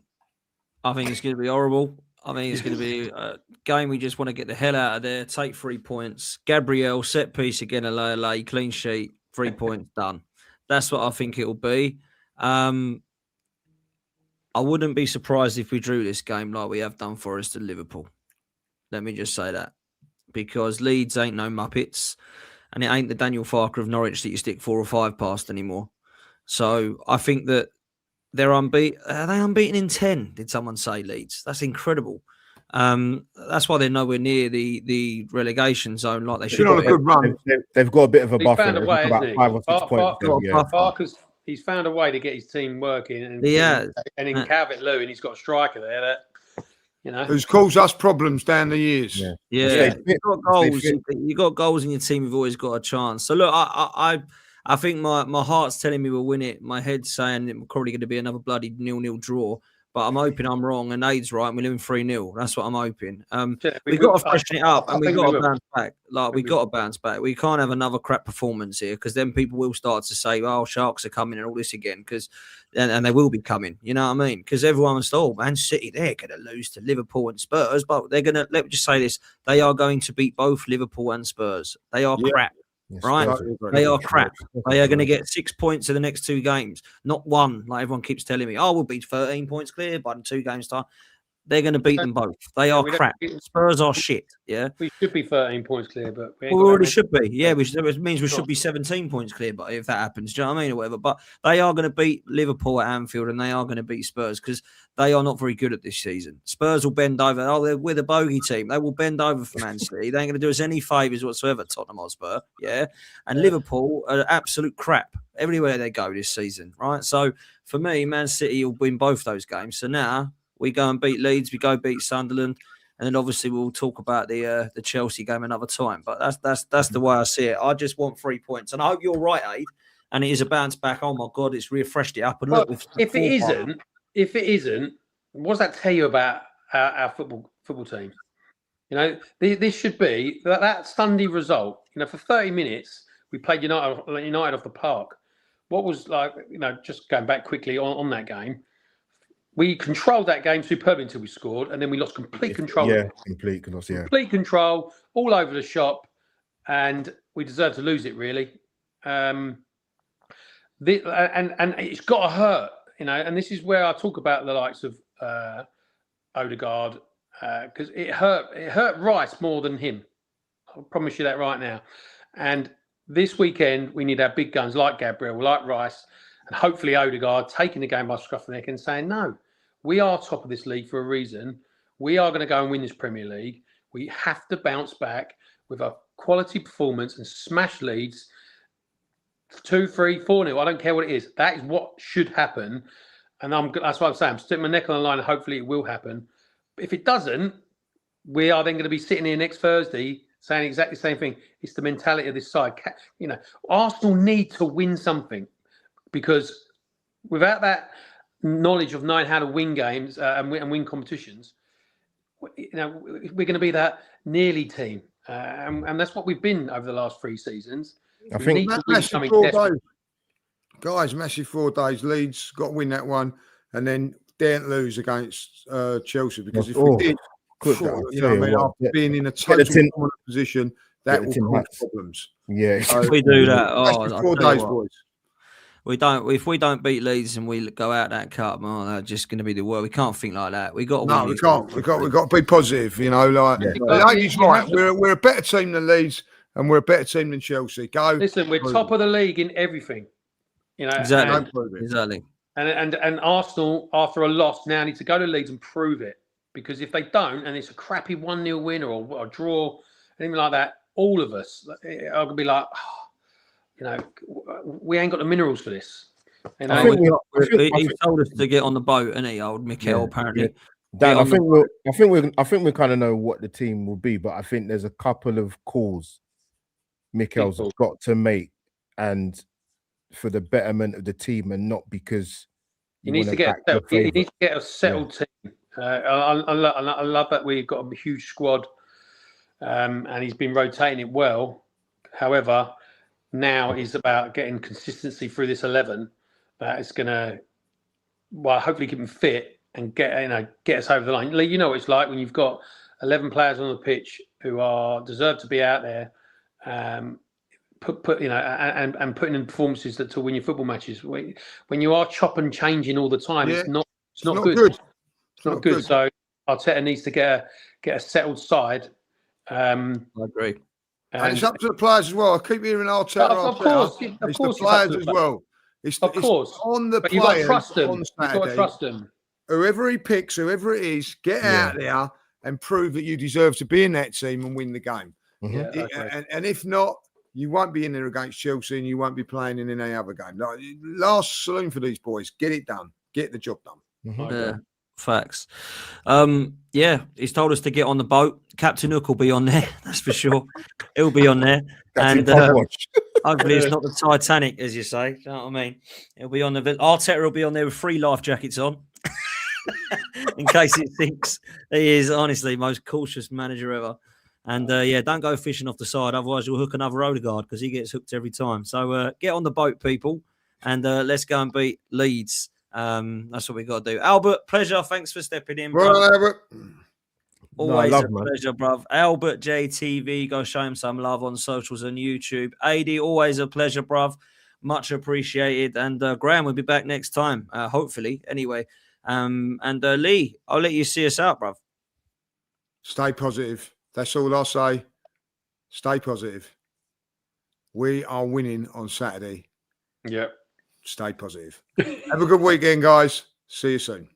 I think it's going to be horrible. I think it's going to be a game we just want to get the hell out of there, take 3 points. Gabriel, set piece again, a clean sheet, 3 points, done. That's what I think it will be. I wouldn't be surprised if we drew this game like we have done for us to Liverpool. Let me just say that. Because Leeds ain't no Muppets, and it ain't the Daniel Farker of Norwich that you stick 4 or 5 past anymore. So I think that they're unbeaten. Are they unbeaten in 10? Did someone say Leeds? That's incredible. That's why they're nowhere near the relegation zone like they should. On a good run. They've got a bit of a buffer. Found a way, about 5 or 6 points. Farker's he's found a way to get his team working. And in Calvert-Lewin, he's got a striker there that who's caused us problems down the years. Yeah. You've got goals. You got goals in your team. You've always got a chance. So look, I think my heart's telling me we'll win it. My head's saying it's probably going to be another bloody 0-0 draw. But I'm hoping I'm wrong and Aid's right and we're living 3-0. That's what I'm hoping. We've got to freshen it up and we've got to bounce back. We've got to bounce back. We can't have another crap performance here because then people will start to say, oh, Sharks are coming and all this again and they will be coming. You know what I mean? Because everyone's told, Man City, they're going to lose to Liverpool and Spurs. But they're going to, let me just say this, they are going to beat both Liverpool and Spurs. They are crap. Right? They are crap. They are going to get 6 points in the next 2 games, not 1, like everyone keeps telling me. Oh, we'll be 13 points clear by the 2 games time. They're going to beat them both. They are crap. Spurs are shit. Yeah, we should be 13 points clear, but we already should be. Yeah, it means we should be 17 points clear. But if that happens, do you know what I mean, or whatever. But they are going to beat Liverpool at Anfield, and they are going to beat Spurs because they are not very good at this season. Spurs will bend over. Oh, we're the bogey team. They will bend over for Man City. They ain't going to do us any favours whatsoever. Tottenham Hotspur, and Liverpool are absolute crap everywhere they go this season. Right. So for me, Man City will win both those games. So now we go and beat Leeds, we go beat Sunderland, and then obviously we'll talk about the Chelsea game another time. But that's the way I see it. I just want 3 points, and I hope you're right, Aid. And it is a bounce back. Oh my God, it's refreshed it up. And look, if it isn't, what does that tell you about our football team? This should be that Sunday result. For 30 minutes we played United off the park. What was just going back quickly on that game. We controlled that game superbly until we scored, and then we lost complete control. Yeah, complete control, all over the shop, and we deserved to lose it, really. And it's got to hurt, and this is where I talk about the likes of Odegaard, because it hurt Rice more than him. I promise you that right now. And this weekend, we need our big guns like Gabriel, like Rice, and hopefully Odegaard taking the game by scruff of the neck and saying, no, we are top of this league for a reason. We are going to go and win this Premier League. We have to bounce back with a quality performance and smash Leeds 2, 3, 4-0. I don't care what it is. That is what should happen. And that's what I'm saying. I'm sticking my neck on the line and hopefully it will happen. But if it doesn't, we are then going to be sitting here next Thursday saying exactly the same thing. It's the mentality of this side. Arsenal need to win something. Because without that knowledge of knowing how to win games and win competitions, we're going to be that nearly team, and that's what we've been over the last 3 seasons. I think massive 4 days, guys. Massive 4 days. Leeds got to win that one, and then daren't lose against Chelsea because if we did, after being in a total position, that will cause problems. Yeah, if we do that, 4 days, boys. If we don't beat Leeds and we go out that cup, that's just going to be the world. We can't think like that. We got to win. We can't. We've got to be positive. He's right. We're a better team than Leeds, and we're a better team than Chelsea. Listen, we're top of the league in everything. Exactly. And Arsenal, after a loss, now need to go to Leeds and prove it. Because if they don't, and it's a crappy 1-0 win or a draw, anything like that, all of us are going to be like, we ain't got the minerals for this. He told us to get on the boat, and old Mikel apparently. Dan, I think we kind of know what the team will be, but I think there's a couple of calls Mikel's got to make, and for the betterment of the team and not because He needs to get a settled team. I love that we've got a huge squad, and he's been rotating it well. However, now is about getting consistency through this 11 that is going to, hopefully keep him fit and get us over the line. You know what it's like when you've got 11 players on the pitch who deserve to be out there, and putting in performances to win your football matches. When you are chop and changing all the time, it's not good. It's not good. So Arteta needs to get a settled side. I agree. And it's up to the players as well. I keep hearing Arteta. Of course, it's the players as well. It's on the players. You've got to trust them. On Saturday. You've got to trust them. Whoever he picks, whoever it is, get out there and prove that you deserve to be in that team and win the game. Yeah, and if not, you won't be in there against Chelsea and you won't be playing in any other game. Last saloon for these boys. Get it done. Get the job done. Yeah, facts. He's told us to get on the boat. Captain Hook will be on there, that's for sure. He'll be on there. And hopefully it's not the Titanic, as you say. You know what I mean? He'll be on the Arteta will be on there with 3 life jackets on. In case it sinks. He is honestly most cautious manager ever. And don't go fishing off the side, otherwise you'll hook another Odegaard because he gets hooked every time. So get on the boat, people, and let's go and beat Leeds. That's what we got to do. Albert, pleasure. Thanks for stepping in. Well, Albert. Always a pleasure, bruv. Albert JTV, go show him some love on socials and YouTube. AD, always a pleasure, bruv. Much appreciated. And Graham will be back next time, hopefully. Anyway, and Lee, I'll let you see us out, bruv. Stay positive. That's all I'll say. Stay positive. We are winning on Saturday. Yeah. Stay positive. Have a good weekend, guys. See you soon.